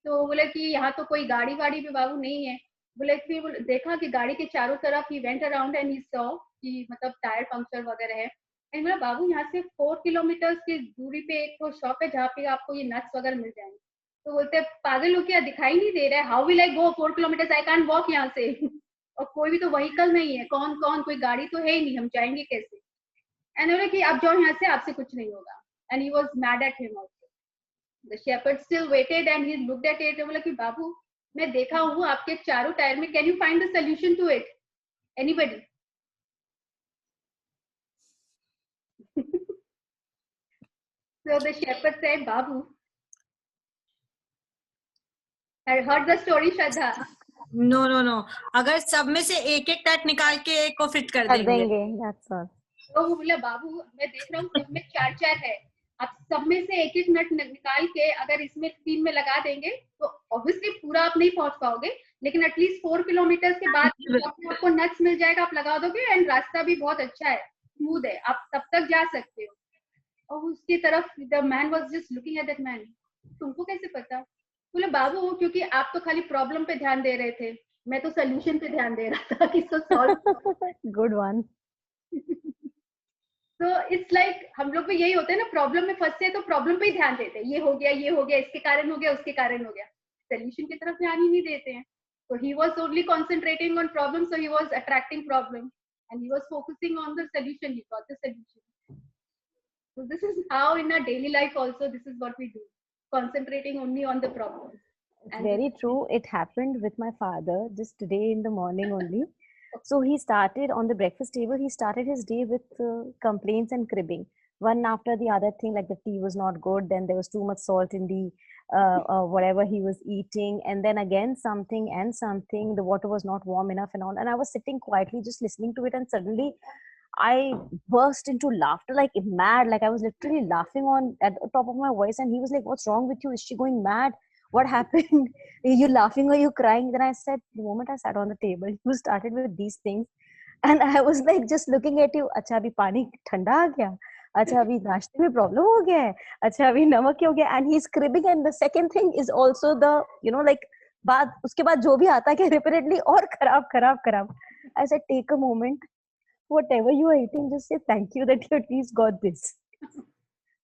[SPEAKER 1] तो बोले कि यहाँ तो कोई गाड़ी वाड़ी भी बाबू नहीं है। बोले फिर देखा कि गाड़ी के चारों तरफ he went around and he saw कि मतलब टायर पंक्चर वगैरह है। एंड बोला बाबू यहाँ से 4 किलोमीटर की दूरी पे एक शॉप है जहाँ पे आपको ये नट्स वगैरह मिल जाएंगे। तो बोलते पागल हो क्या, दिखाई नहीं दे रहा है, how will I go 4 kilometre, I can't walk यहाँ से और कोई भी तो व्हीकल नहीं है, कौन कौन कोई गाड़ी तो है ही नहीं, हम जाएंगे कैसे। एंड बोले कि आप जाओ यहाँ से, आपसे कुछ नहीं होगा। And he was mad at him also. The shepherd still waited and he looked at it and बोला कि बाबू मैं देखा हूँ आपके चारों टायर में, can you find the solution to it, anybody? So the shepherd said, Babu, I heard the story, Shraddha.
[SPEAKER 2] No अगर सब में से एक एक टाइट निकाल के एक को फिट कर देंगे।
[SPEAKER 6] That's all.
[SPEAKER 1] तो वो बोला बाबू मैं देख रहा हूँ सब में 4-4 है, आप सब में से एक एक नट निकाल के अगर इसमें 3 में लगा देंगे तो ऑब्वियसली पूरा आप नहीं पहुंच पाओगे, लेकिन एटलीस्ट 4 किलोमीटर के बाद आपको नट्स मिल जाएगा, आप लगा दोगे एंड रास्ता भी बहुत अच्छा है, स्मूथ है, आप तब तक जा सकते हो। और उसकी तरफ the man was just looking at that man, तुमको कैसे पता? बोले बाबू क्योंकि आप तो खाली प्रॉब्लम पे ध्यान दे रहे थे, मैं तो सोल्यूशन पे ध्यान दे रहा था कि इसको सॉल्व।
[SPEAKER 6] Good one.
[SPEAKER 1] तो इट्स लाइक हम लोग भी यही होते हैं ना, प्रॉब्लम में फंसते हैं तो प्रॉब्लम पे ही ध्यान देते हैं, ये हो गया इसके कारण हो गया उसके कारण हो गया, सोल्यूशन की तरफ ध्यान ही नहीं देते हैं। तो he was only concentrating on problem, so he was attracting problem and he was focusing on the solution, he got the solution. So this is how in our daily life also this is what we do, concentrating only on the problem.
[SPEAKER 6] It's very true. It happened with my father just today in the morning only. So he started on the breakfast table, he started his day with complaints and cribbing. One after the other thing, like the tea was not good, then there was too much salt in the whatever he was eating, and then again something and something, the water was not warm enough and all. And I was sitting quietly just listening to it, and suddenly I burst into laughter like mad, like I was literally laughing on at the top of my voice. And he was like, "What's wrong with you? Is she going mad? What happened? Are you laughing or are you crying?" Then I said, the moment I sat on the table, you started with these things. And I was like just looking at you. अच्छा अभी पानी ठंडा आ गया, अच्छा अभी नाश्ते में problem हो गया है, अच्छा अभी नमक हो गया. And he's cribbing. And the second thing is also the, you know, like बाद उसके बाद जो भी आता है repeatedly और खराब. I said, take a moment. Whatever you are eating, just say thank you that you at least got this.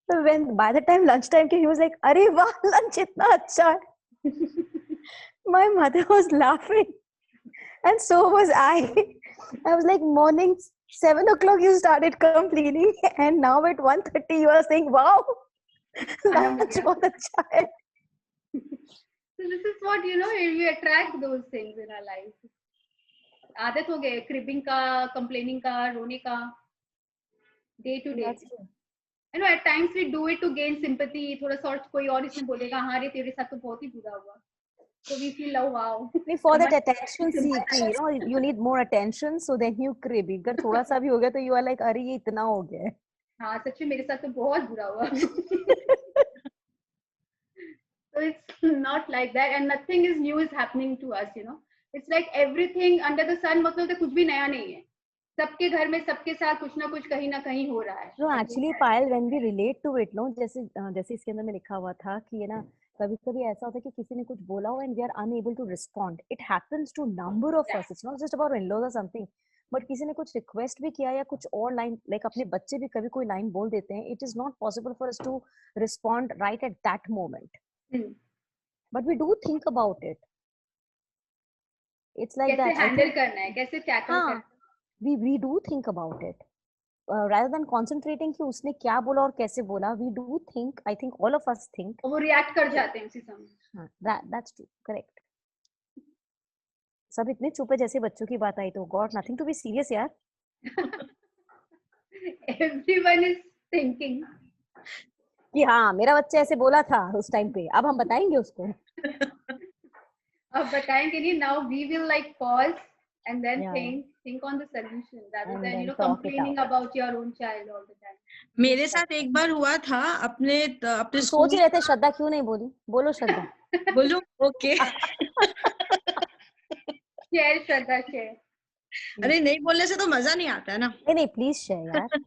[SPEAKER 6] So when by the time lunchtime came, he was like, "Arey wah, lunch itna acha hai." My mother was laughing, and so was I. I was like, morning 7 o'clock you started complaining, and now at 1:30 you are saying, "Wow, lunch bahut acha hai."
[SPEAKER 1] So this is what, you know, you attract those things in our life. आदत हो गए cribbing का, complaining का, रोने का, day to day. You know, at times we do it to gain sympathy. थोड़ा सा कोई और इसमें बोलेगा हाँ रे तेरे साथ तो बहुत ही बुरा हुआ, so we feel oh wow.
[SPEAKER 6] For that attention seeking, you know, you need more attention, so then you crib. अगर थोड़ा सा भी हो गया तो you are like, अरे ये इतना हो गया है.
[SPEAKER 1] हाँ सच में मेरे साथ तो बहुत बुरा हुआ. So it's not like that, and nothing is new is happening to us, you know. It's like everything under the sun, मतलब तो कुछ भी नया नहीं है. सबके घर में सबके साथ कुछ ना कुछ कहीं ना कहीं हो रहा है.
[SPEAKER 6] No, actually, Payal, when we relate to it, no, जैसे इसके अंदर में लिखा हुआ था कि ये ना कभी-कभी ऐसा होता है कि किसी ने कुछ बोला हो and we are unable to respond. It happens to number of us. It's not just about in-laws or something. But किसी ने कुछ request भी किया या कुछ और line, like अपने बच्चे भी कभी कोई line बोल देते हैं. It is not possible for us to respond right at that moment. But we do think about it. It's like that.
[SPEAKER 1] कैसे handle करना है, कैसे tackle करना है.
[SPEAKER 6] We do think about it. Rather than concentrating कि उसने क्या बोला और कैसे बोला, we do think, I think all of us think.
[SPEAKER 1] वो react कर जाते हैं उसी समय.
[SPEAKER 6] That's true, correct. सब इतने चुप है जैसे बच्चों की बात आई तो God, nothing to be serious यार.
[SPEAKER 1] Everyone is thinking.
[SPEAKER 6] कि हाँ मेरा बच्चा ऐसे बोला था उस टाइम पे, अब हम बताएंगे उसको.
[SPEAKER 1] अब बताएंगे नहीं. Now we will like pause and then think on the solution rather than, you know, complaining about your own child all the time.
[SPEAKER 2] मेरे साथ एक बार हुआ था अपने
[SPEAKER 6] सोच रहे थे श्रद्धा क्यों नहीं बोली. बोलो श्रद्धा.
[SPEAKER 2] बोलो. ओके.
[SPEAKER 1] Share Shraddha, share.
[SPEAKER 2] अरे नहीं बोलने से तो मजा नहीं आता है ना।
[SPEAKER 6] नहीं प्लीज शेयर यार।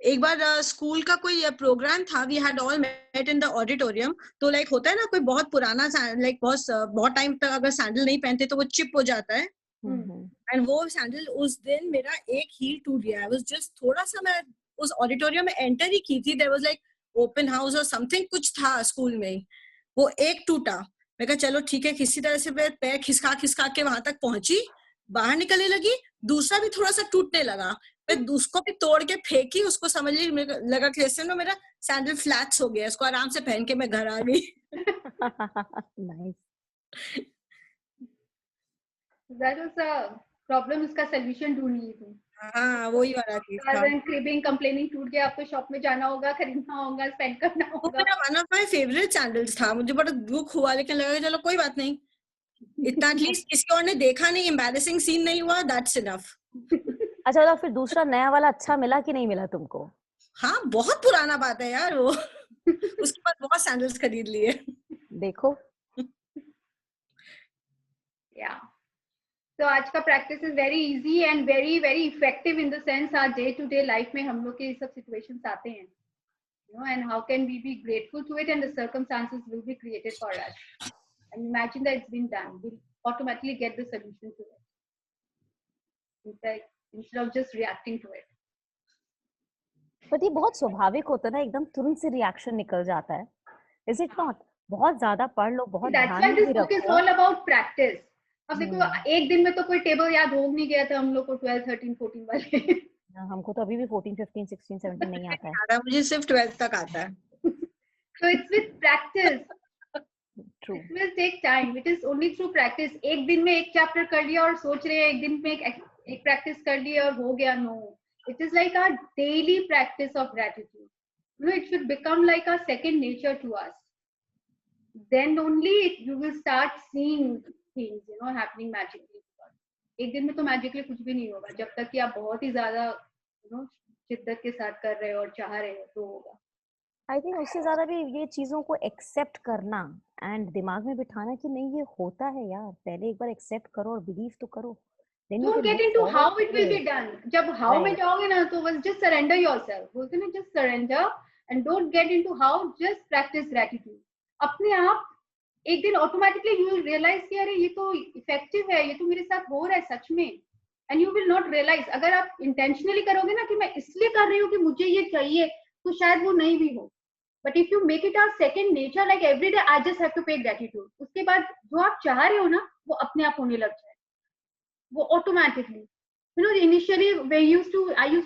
[SPEAKER 2] एक बार स्कूल का कोई प्रोग्राम था, we had all met in the auditorium, तो लाइक होता है ना कोई बहुत पुराना लाइक बहुत टाइम तक अगर सैंडल नहीं पहनते तो वो चिप हो जाता है। एंड वो सैंडल उस दिन मेरा एक हील टूट गया। आई वाज जस्ट थोड़ा सा, मैं उस ऑडिटोरियम में एंटर ही की थी, there was like open house और समथिंग कुछ था स्कूल में, वो एक टूटा। मैं कहा चलो ठीक है, किसी तरह से मैं पैर खिसका खिसका के वहां तक पहुंची, बाहर निकलने लगी, दूसरा भी थोड़ा सा टूटने लगा, मैं उसको भी तोड़ के फेंकी, उसको समझ ली लगा कि जैसे ना मेरा सैंडल फ्लैट्स हो गया, इसको आराम से पहन के मैं घर आ गई।
[SPEAKER 6] Nice.
[SPEAKER 1] That was a problem, उसका solution ढूंढ ली थी।
[SPEAKER 2] हाँ वही वाला चीज था।
[SPEAKER 1] क्रिबिंग कंप्लेनिंग टूट गया, आपको शॉप में जाना होगा, खरीदना होगा, स्पेंड करना
[SPEAKER 2] वो
[SPEAKER 1] होगा।
[SPEAKER 2] मेरा one of my favourite sandals था, मुझे बड़ा दुख हुआ, लेकिन लगा चलो कोई बात नहीं, इतना एटलीस्ट किसी और ने देखा नहीं, एम्बैरेसिंग सीन नहीं हुआ, दैट्स इनफ।
[SPEAKER 6] अच्छा तो फिर दूसरा नया वाला अच्छा मिला कि नहीं मिला तुमको?
[SPEAKER 2] हाँ बहुत पुराना बात है यार वो। उसके बाद बहुत सैंडल्स खरीद लिए।
[SPEAKER 6] देखो।
[SPEAKER 1] या तो आज का practice is very easy and very very effective in the sense आज डे टू डे लाइफ में हम लोग के ये सब सिचुएशंस आते हैं, you know, and how can we be grateful to it, and the circumstances will be created for us, and imagine that it's been done, we'll automatically get the solution to it instead of just reacting to it.
[SPEAKER 6] But ये बहुत स्वाभाविक होता है ना, एकदम तुरंत से reaction निकल जाता है, इज इट नॉट? बहुत ज्यादा पढ़ लो, बहुत ध्यान में भी रखो।
[SPEAKER 1] It's all about practice. अब देखो एक दिन में तो कोई टेबल याद हो नहीं गया था हम लोग को 12, 13, 14 वाले।
[SPEAKER 6] हमको तो अभी भी 14, 15, 16, 17 नहीं आता है।
[SPEAKER 2] मुझे सिर्फ 12 तक आता है।
[SPEAKER 1] So it's with practice.
[SPEAKER 6] True.
[SPEAKER 1] It will take time. It is only through practice. एक दिन में एक चैप्टर कर लिया और सोच रहे हैं एक दिन में एक प्रैक्टिस कर लिया और हो गया, no. It is like our daily practice of gratitude. You know, it should become like a second nature to us. Then only you will start seeing things, you know, happening magically. एक दिन में तो magically कुछ भी नहीं होगा, जब तक कि आप बहुत ही ज्यादा यू नो शिद्दत के साथ कर रहे हो और चाह रहे हो तो होगा।
[SPEAKER 6] आई थिंक उससे ज्यादा भी ये चीजों को एक्सेप्ट करना एंड दिमाग में बिठाना कि नहीं ये होता है यार, पहले एक बार एक्सेप्ट करो और बिलीव तो करो।
[SPEAKER 1] Don't get into how it will be done. जब how में जाओगे ना तो बस just surrender yourself. बोलते ना just surrender and don't get into how, just practice gratitude. अपने आप एक दिन ऑटोमेटिकली यू विल रियलाइज कि अरे ये तो इफेक्टिव है, ये तो मेरे साथ हो रहा है सच में, and you will not realise. अगर आप इंटेंशनली करोगे ना कि मैं इसलिए कर रही हूँ कि मुझे ये चाहिए, तो शायद वो नहीं भी हो, but if you make it our second nature, like every day I just have to pay gratitude, उसके बाद जो आप चाह रहे हो ना वो अपने आप होने लग जाए, वो automatically. You know initially I used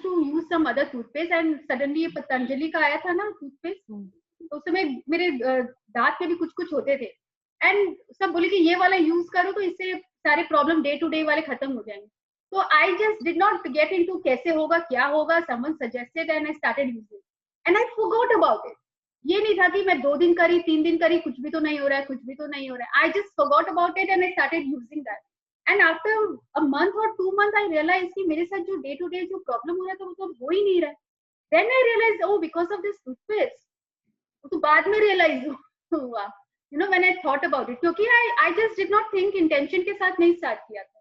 [SPEAKER 1] to use some other toothpaste and suddenly ये पतंजलि का आया था ना टूथपेस्ट, तो उस समय मेरे दांत में भी कुछ कुछ होते थे एंड सब बोले कि ये वाला यूज करो तो इससे सारे प्रॉब्लम डे टू डे वाले खत्म हो जाएंगे। तो I just did not get into कैसे होगा क्या होगा, someone suggested and I started using and I forgot about it. ये नहीं था कि मैं 2 दिन करी 3 दिन करी कुछ भी तो नहीं हो रहा है, कुछ भी तो नहीं हो रहा है, I just forgot about it and I started using that and after a month और 2 मंथ आई रियलाइज कि मेरे साथ जो डे टू डे जो प्रॉब्लम हो रहा था वो तो हो ही नहीं रहा है। Then I realise oh because of this toothpaste, तो बाद में रियलाइज हुआ, you know, when I thought about it, क्योंकि I just did not think, intention के साथ नहीं स्टार्ट किया था।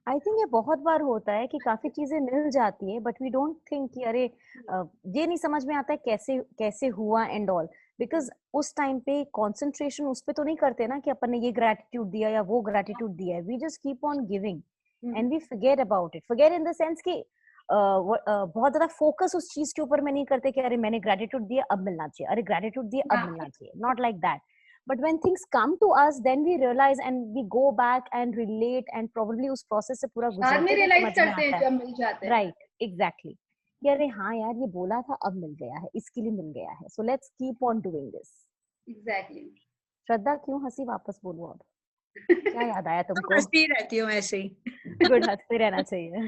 [SPEAKER 6] आई थिंक ये बहुत बार होता है कि काफी चीजें मिल जाती है बट वी डोंट थिंक कि अरे ये नहीं समझ में आता है कैसे कैसे हुआ एंड ऑल, बिकॉज उस टाइम पे कंसंट्रेशन उस पे तो नहीं करते ना कि अपन ने ये ग्रेटिट्यूड दिया या वो ग्रेटिट्यूड दिया है, we just keep on giving and we forget about it. Forget in the sense कि बहुत ज्यादा फोकस उस चीज के ऊपर में नहीं करते कि अरे मैंने ग्रेटिट्यूड दिया अब मिलना चाहिए, अरे ग्रेटिट्यूड दिया अब मिलना चाहिए, not like that. But when things come to us, then we realize and we go back and relate and probably उस process से पूरा गुजरते हैं,
[SPEAKER 1] रियलाइज करते हैं जब मिल जाते हैं।
[SPEAKER 6] Right, exactly. कि अरे हाँ यार ये बोला था अब मिल गया है, इसके लिए मिल गया है, so let's keep on doing this.
[SPEAKER 1] Exactly.
[SPEAKER 6] श्रद्धा क्यों हंसी, वापस बोलो अब क्या याद आया तुमको?
[SPEAKER 2] हंसती रहती हूँ ऐसे ही।
[SPEAKER 6] गुड, हंसते रहना चाहिए।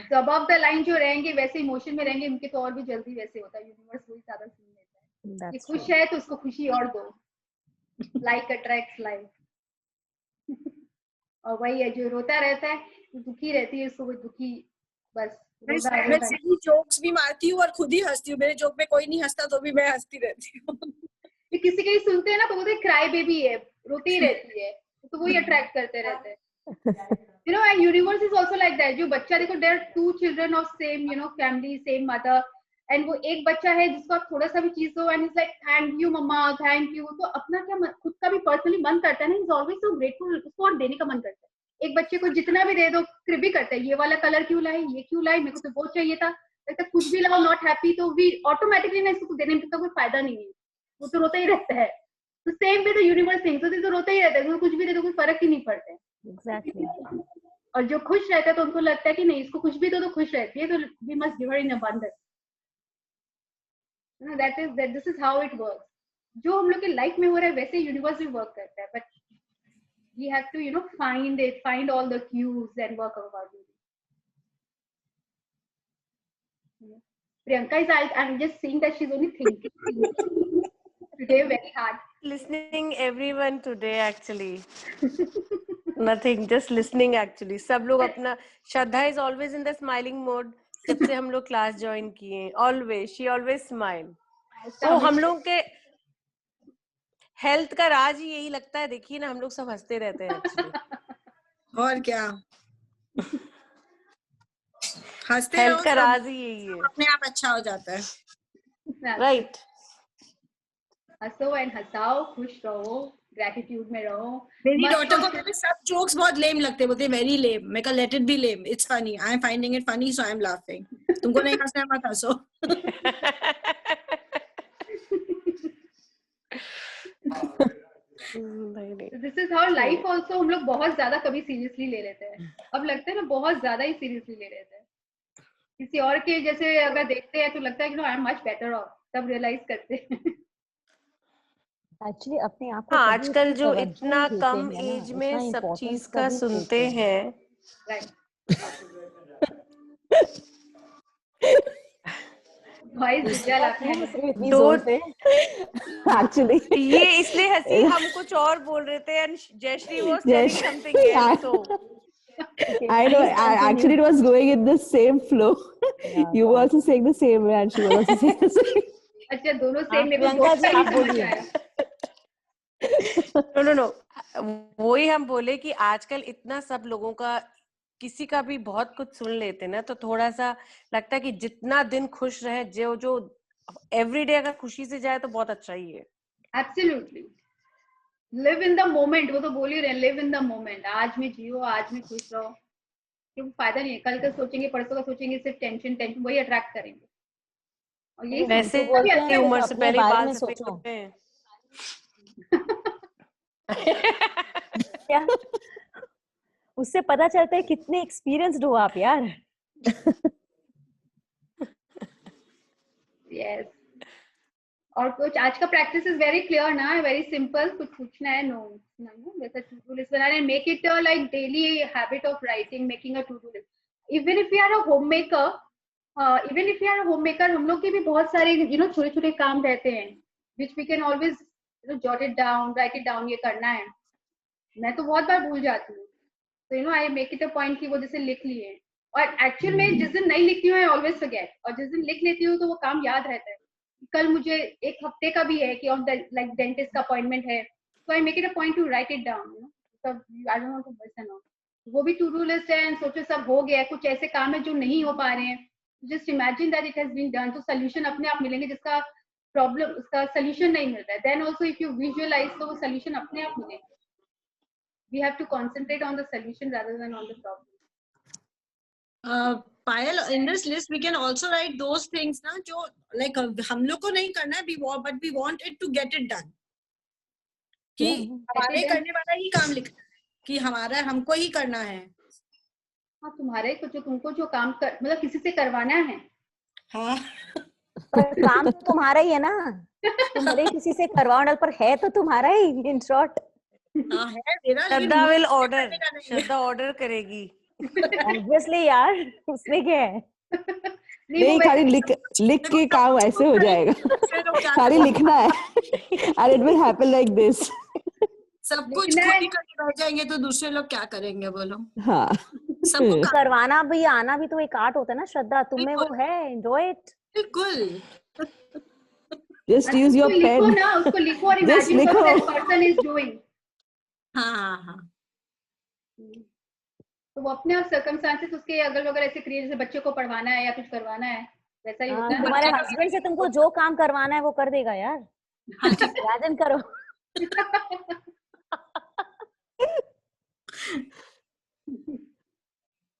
[SPEAKER 1] तो अबव द लाइन जो रहेंगे वैसे इमोशन में रहेंगे उनके तो और भी जल्दी वैसे होता है, यूनिवर्स वही ज्यादा सुन लेता है। ये खुश है तो उसको खुशी और दो, लाइक अट्रैक्ट्स लाइक। और वही है जो रोता रहता है, दुखी रहती है, उसको वो दुखी बस।
[SPEAKER 2] मैं सही जोक्स भी मारती हूँ और खुद ही हंसती हूँ, मेरे जोक में कोई नहीं हंसता तो भी मैं हंसती रहती हूँ।
[SPEAKER 1] किसी के सुनते हैं ना तो बोलते क्राई बेबी है, रोती ही रहती है, तो वही अट्रैक्ट करते रहते हैं। You know, and universe is also like that. जो बच्चा देखो, there are 2 children of same, you know, family, same mother, and वो एक बच्चा है जिसको आप थोड़ा सा भी चीज दो and he's like thank you mama, thank you, तो अपना क्या खुद का भी पर्सनली मन करता है ना, he's always so grateful, उसको और देने का मन करता है। एक बच्चे को जितना भी दे दो फिर भी करता है, ये वाला कलर क्यों लाई, ये क्यों लाई, मेरे को तो वो चाहिए था, तक कुछ भी लाओ नॉट हैप्पी, तो भी ऑटोमेटिकली ना इसको देने में कोई फायदा नहीं है, वो तो रोता ही रहता है। तो same way the universe things, तो रोता ही रहता है, कुछ भी दे दो कोई फर्क ही नहीं पड़ता है।
[SPEAKER 6] Exactly.
[SPEAKER 1] और जो खुश रहता है तो उनको लगता है कि नहीं इसको कुछ भी तो खुश रहती है, तो we must give her in abundance. That this is how it works. जो हम लोग के लाइफ में हो रहा है वैसे यूनिवर्स भी वर्क करता है, but we have to, you know, find all the cues and work accordingly. Priyanka is, I'm just seeing that she's only thinking today very hard.
[SPEAKER 3] Listening everyone today actually. Nothing, just listening actually. सब लोग अपना, श्रद्धा is always in the smiling mode. जब से हम लोग class join किए, always she always smile. तो हम लोग के हेल्थ का राज ही यही लगता है, देखिए ना हम लोग सब हंसते रहते हैं actually.
[SPEAKER 2] और क्या, हंसते
[SPEAKER 3] हेल्थ
[SPEAKER 2] रहो,
[SPEAKER 3] का राज ही यही है,
[SPEAKER 2] अपने आप अच्छा हो जाता है।
[SPEAKER 3] राइट।
[SPEAKER 1] हंसो एंड हंसाओ, खुश रहो, ग्रेटिट्यूड में रहो।
[SPEAKER 2] मेरी डॉटर को मेरे सब जोक्स बहुत लेम लगते, बोलते वेरी लेम, मैं कहा let it be lame, it's funny, I am finding it funny so I am laughing. तुमको नहीं हंसना है मत हंसो।
[SPEAKER 1] This is how life also, हम लोग बहुत ज्यादा कभी सीरियसली ले लेते हैं, अब लगता है ना बहुत ज्यादा ही सीरियसली ले लेते हैं। किसी और के जैसे अगर देखते हैं तो लगता है कि no I am much better off, तब रियलाइज करते हैं।
[SPEAKER 6] एक्चुअली अपने आप को
[SPEAKER 3] आजकल जो इतना कम एज में सब चीज का सुनते हैं,
[SPEAKER 1] राइट,
[SPEAKER 3] एक्चुअली ये इसलिए हंसी, हम कुछ और बोल रहे थे and Jayashree was saying something else, so
[SPEAKER 5] I know. Actually, it was going in the same flow. You were also saying the same way, and she was also saying the same.
[SPEAKER 1] अच्छा, दोनों सेम।
[SPEAKER 6] प्रियंका जी आप बोलिए।
[SPEAKER 3] No, वही हम बोले कि आजकल इतना सब लोगों का, किसी का भी बहुत कुछ सुन लेते ना, तो थोड़ा सा लगता है कि जितना दिन खुश रहे, जो एवरीडे अगर खुशी से जाए तो बहुत अच्छा ही है।
[SPEAKER 1] Absolutely, live in the moment, वो तो बोल ही रहे, लिव इन द मोमेंट, आज में जियो, आज में खुश रहो, क्योंकि फायदा नहीं है, कल का सोचेंगे, परसों का सोचेंगे, सिर्फ टेंशन वही अट्रैक्ट करेंगे। और यही
[SPEAKER 3] वैसे उम्र से पहले बाल सफेद होते हैं।
[SPEAKER 6] क्या उससे पता चलता है कितने एक्सपीरियंस्ड हो आप यार।
[SPEAKER 1] यस, और कुछ आज का प्रैक्टिस इज वेरी क्लियर ना, वेरी सिंपल, कुछ पूछना है, नो वैसा टू डू लिस्ट बनाना, make it like daily habit of writing, making a to do list. Even if you are a homemaker, हम लोग के भी बहुत सारे छोटे छोटे काम रहते हैं, which we can always jot it down, write it down, ये करना है। मैं तो बहुत बार भूल जाती हूँ, तो I make it a point कि वो जैसे लिख लिए, और एक्चुअल में जिस दिन नहीं लिखती हूँ आई ऑलवेज फॉरगेट, और जिस दिन लिख लेती हूँ तो वो काम याद रहता है। कल मुझे एक हफ्ते का भी है कि लाइक डेंटिस्ट का अपॉइंटमेंट है, तो I make it a point to write it down, I don't want to miss an out. वो भी टू डू लिस्ट है, सोचो सब हो गया, कुछ ऐसे काम है जो नहीं हो पा रहे हैं, just imagine that it has been done, तो सोल्यूशन अपने आप मिलेंगे, जिसका प्रॉब्लम उसका सोल्यूशन नहीं मिल रहा है, then also if you visualise तो वो सोल्यूशन अपने आप मिलेगा। We have to concentrate on the solution rather than on the problem.
[SPEAKER 2] Payal, in this list we can also write those things ना जो like हम लोग को नहीं करना है, but we want it to get it done, कि हमारे करने वाला ही काम लिखना है, कि हमारा हमको ही करना है।
[SPEAKER 1] हाँ, तुम्हारे को जो तुमको जो काम कर, मतलब किसी से करवाना है।
[SPEAKER 2] हाँ,
[SPEAKER 6] पर काम तो तुम्हारा ही है ना, तुम्हारे किसी से करवाना, पर है तो तुम्हारा ही, इन शॉर्ट।
[SPEAKER 2] हाँ है मेरा,
[SPEAKER 3] श्रद्धा विल ऑर्डर, श्रद्धा ऑर्डर करेगी।
[SPEAKER 6] ऑब्वियसली यार, उसमें क्या है।
[SPEAKER 5] नहीं, खाली लिख के काम ऐसे हो जाएगा, खाली लिखना है, and it will happen like this.
[SPEAKER 2] सब कुछ खुद ही करके बैठ जाएंगे तो दूसरे लोग क्या करेंगे बोलो।
[SPEAKER 5] हाँ,
[SPEAKER 6] सबको करवाना भी, आना भी तो एक आर्ट होता है ना श्रद्धा, तुम्हें वो है, एंजॉय इट।
[SPEAKER 2] बिल्कुल,
[SPEAKER 5] just use your pen,
[SPEAKER 1] ना उसको लिखो और इमेजिन करो that person is doing।
[SPEAKER 2] हाँ हाँ हाँ,
[SPEAKER 1] तो वो अपने सर्कमस्टांसेस उसके अगल बगल ऐसे क्रिएट, जैसे बच्चे को पढ़वाना है या कुछ करवाना है, वैसा ही होता है।
[SPEAKER 6] तुम्हारे हस्बैंड से तुमको जो काम करवाना है वो कर देगा यार। इमेजिन करो।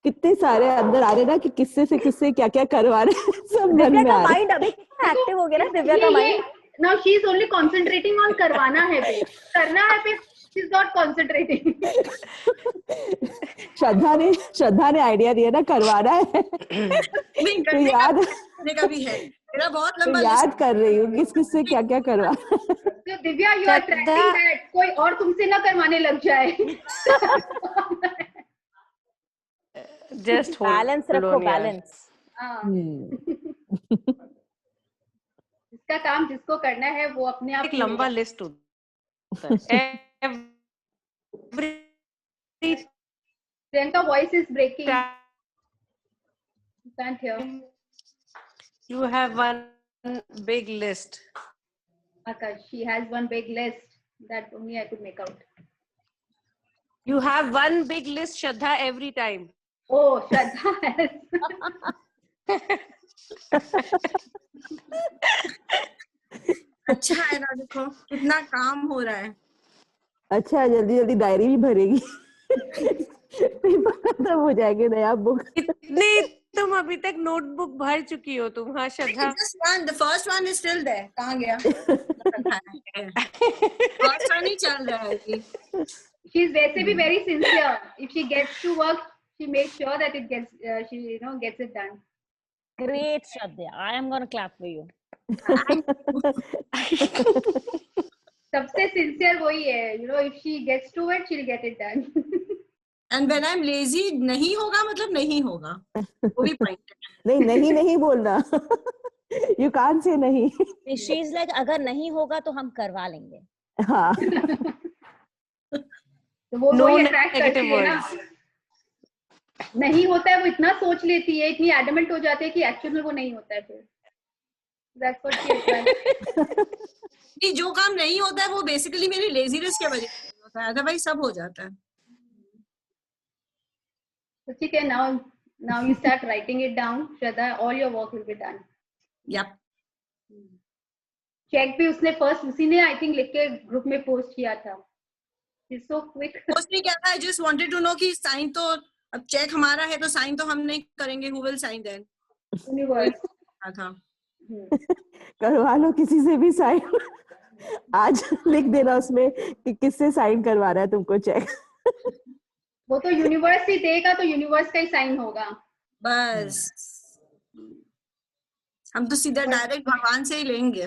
[SPEAKER 5] कितने सारे अंदर आ रहे ना कि किससे से किससे क्या क्या करवा रहे हैं, सब मन
[SPEAKER 6] दिव्या
[SPEAKER 5] में
[SPEAKER 6] का
[SPEAKER 5] आ रहे।
[SPEAKER 6] माइंड अभी कितना एक्टिव हो गया ना दिव्या का mind.
[SPEAKER 1] Now she is only concentrating on करवाना है पे, करना है पे, शी इज नॉट कंसंट्रेटिंग।
[SPEAKER 5] श्रद्धा ने आइडिया दिया ना, करवाना है।
[SPEAKER 2] नहीं
[SPEAKER 5] तो
[SPEAKER 2] करने
[SPEAKER 5] याद
[SPEAKER 2] का भी है, मेरा बहुत
[SPEAKER 5] तो
[SPEAKER 2] लंबा
[SPEAKER 5] याद
[SPEAKER 2] लिस्ट।
[SPEAKER 5] कर रही हूँ किस किस से क्या क्या करवा।
[SPEAKER 1] तो Divya you are tracking that, कोई और तुमसे ना करवाने लग जाए।
[SPEAKER 3] जस्ट
[SPEAKER 6] बैलेंस रखो, बैलेंस।
[SPEAKER 1] जिसका काम जिसको करना है वो अपने आप
[SPEAKER 3] एक लंबा लिस्ट होता है।
[SPEAKER 1] Priyanka voice is breaking, you can't hear.
[SPEAKER 3] You have one big list.
[SPEAKER 1] Akash, she has one big list that only I could make out.
[SPEAKER 3] You have one big list, Shraddha, every time.
[SPEAKER 1] Oh, Shraddha has.
[SPEAKER 2] अच्छा है ना, देखो कितना काम हो रहा है।
[SPEAKER 5] अच्छा, जल्दी जल्दी डायरी भी भरेगी। पेपर खत्म हो जाएंगे, नया बुक।
[SPEAKER 3] इतनी तुम अभी तक नोटबुक भर चुकी हो तुम। हाँ श्रद्धा,
[SPEAKER 2] Just one, the first one is still there. कहाँ गया? First one ही चल रहा है अभी।
[SPEAKER 1] She is वैसे भी very sincere. If she gets to work, she makes sure that it gets, she gets it done.
[SPEAKER 6] Great, Shraddha. I am gonna clap for you.
[SPEAKER 1] सबसे sincere वही है, if she gets to it, she'll get it done.
[SPEAKER 2] And when I'm lazy, नहीं होगा मतलब नहीं होगा, वो भी point है।
[SPEAKER 5] नहीं बोलना। You can't say नहीं।
[SPEAKER 6] She is like अगर नहीं होगा तो हम करवा लेंगे।
[SPEAKER 5] हाँ।
[SPEAKER 1] तो वो
[SPEAKER 3] No
[SPEAKER 1] अट्रैक्ट करती है ना। नहीं होता है वो इतना सोच लेती है, इतनी एडमेंट हो जाती है कि एक्चुअल में वो नहीं होता है फिर। That's what she attracts.
[SPEAKER 2] कि जो काम नहीं होता है वो बेसिकली मेरी लेजीनेस की वजह से होता है, अदरवाइज सब हो जाता है।
[SPEAKER 1] तो ठीक है, now you start writing it down, Shraddha, all your work will be done.
[SPEAKER 2] Yep.
[SPEAKER 1] Check भी उसने फर्स्ट उसी ने आई थिंक लिख के ग्रुप में पोस्ट किया था। She's so quick.
[SPEAKER 2] पोस्ट नहीं किया था, I just wanted to know कि साइन तो अब चेक हमारा है तो साइन तो हम नहीं करेंगे, who will sign then?
[SPEAKER 1] Universe
[SPEAKER 2] था।
[SPEAKER 5] करवा लो किसी से भी साइन। आज लिख देना उसमें कि किससे साइन करवा रहा है तुमको चेक।
[SPEAKER 1] वो तो यूनिवर्स ही देगा, तो यूनिवर्स का ही साइन होगा
[SPEAKER 2] बस हम तो सीधा डायरेक्ट भगवान से ही लेंगे।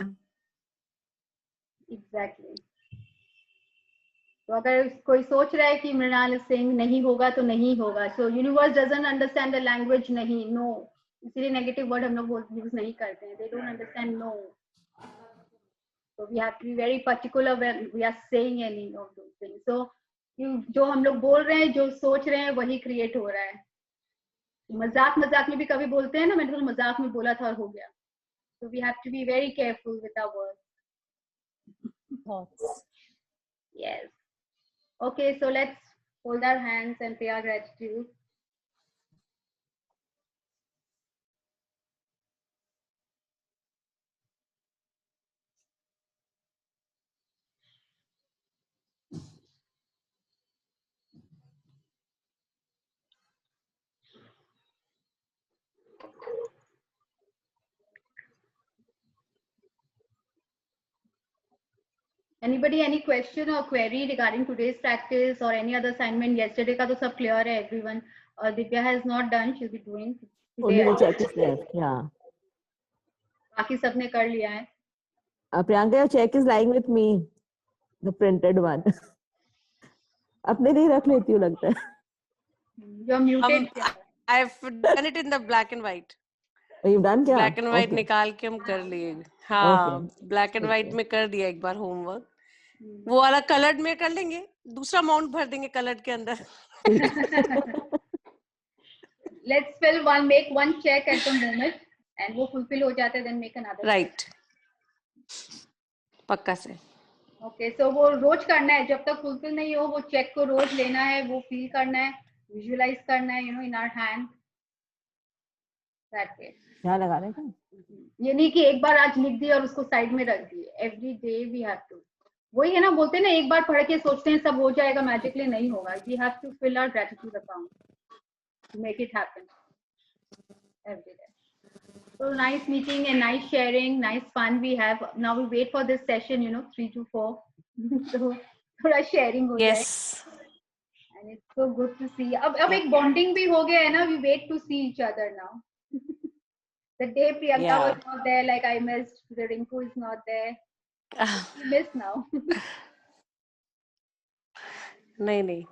[SPEAKER 1] एग्जैक्टली। तो अगर कोई सोच रहा है कि मृणाल सिंह नहीं होगा तो नहीं होगा, so universe doesn't understand the language नहीं, नो, इसलिए नेगेटिव वर्ड हम लोग यूज नहीं करते हैं। They don't understand no, so we have to be very particular when we are saying any of those things. So जो हम लोग बोल रहे हैं, जो सोच रहे हैं, वही क्रिएट हो रहा है। मजाक में भी कभी बोलते हैं ना, मैंने तो मजाक में बोला था और हो गया। So we have to be very careful with our words.
[SPEAKER 6] Thoughts.
[SPEAKER 1] Yes. Okay, so let's hold our hands and pay our gratitude. Anybody any question or query regarding today's practice or any other assignment? Yesterday का तो सब clear है everyone. Divya has not done, she'll be doing
[SPEAKER 5] Only
[SPEAKER 1] today.
[SPEAKER 5] the check is left. Yeah.
[SPEAKER 1] बाकी सबने कर लिया है।
[SPEAKER 5] Priyanka, your check is lying with me, the printed one. अपने लिए रख लेती हूँ लगता है।
[SPEAKER 1] You're muted.
[SPEAKER 3] I've done it in the black and white.
[SPEAKER 5] You've done क्या?
[SPEAKER 3] Black and white
[SPEAKER 5] Okay.
[SPEAKER 3] निकाल के हम कर लिए। हाँ, ब्लैक एंड व्हाइट में कर दिया एक बार होमवर्क। वो वाला कलर्ड में कर लेंगे, दूसरा अमाउंट भर देंगे कलर्ड के अंदर।
[SPEAKER 1] Let's make one check at the moment, and वो fulfill हो जाते हैं, then make another.
[SPEAKER 3] राइट, पक्का से।
[SPEAKER 1] Okay, so वो रोज करना है, जब तक फुलफिल नहीं हो वो चेक को रोज लेना है, वो फील करना है, visualize करना है, in our hand. That way.
[SPEAKER 5] यहाँ लगा रहे हैं
[SPEAKER 1] ये नहीं कि एक बार आज लिख दिया और उसको साइड में रख दिए. Every day we have to. वही है ना, बोलते हैं ना, एक बार पढ़ के सोचते हैं सब हो जाएगा, मैजिकली नहीं होगा. We have to fill our gratitude account to make it happen every day. So nice meeting and nice sharing, nice fun we have. Now we wait for this session, 3 to 4. So थोड़ा sharing हो जाए.
[SPEAKER 3] Yes.
[SPEAKER 1] And it's so good to see. अब एक bonding भी हो गया है ना. We wait to see each other now. The day Priyanka was not there, like I missed. The Rinku is not there. We miss now.
[SPEAKER 3] नहीं.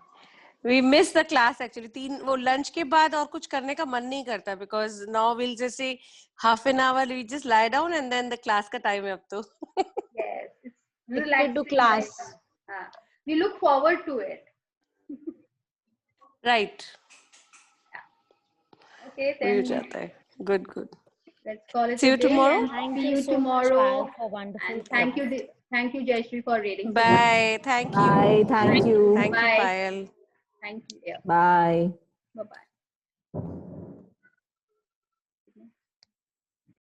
[SPEAKER 3] We miss the class actually. वो lunch के बाद और कुछ करने का मन नहीं करता because now we'll just say half an hour we just lie down and then the class का time है अब तो.
[SPEAKER 1] Yes, it's
[SPEAKER 6] Relaxed to class.
[SPEAKER 1] We look forward to it.
[SPEAKER 3] Right.
[SPEAKER 1] Okay,
[SPEAKER 3] हो
[SPEAKER 1] then
[SPEAKER 3] जाता है. Good.
[SPEAKER 1] let's call it
[SPEAKER 3] See
[SPEAKER 1] a
[SPEAKER 3] you
[SPEAKER 1] day
[SPEAKER 3] tomorrow.
[SPEAKER 1] and
[SPEAKER 6] Thank
[SPEAKER 1] see
[SPEAKER 6] you
[SPEAKER 1] you
[SPEAKER 6] so much,
[SPEAKER 1] tomorrow.
[SPEAKER 6] Payal, for wonderful
[SPEAKER 1] And thank you, Jayashree, for reading.
[SPEAKER 3] Bye. Thank you.
[SPEAKER 5] Bye. Thank you.
[SPEAKER 3] Thank you,
[SPEAKER 1] Bye.
[SPEAKER 3] Payal.
[SPEAKER 1] Thank you. Yeah.
[SPEAKER 5] Bye.
[SPEAKER 1] Bye-bye.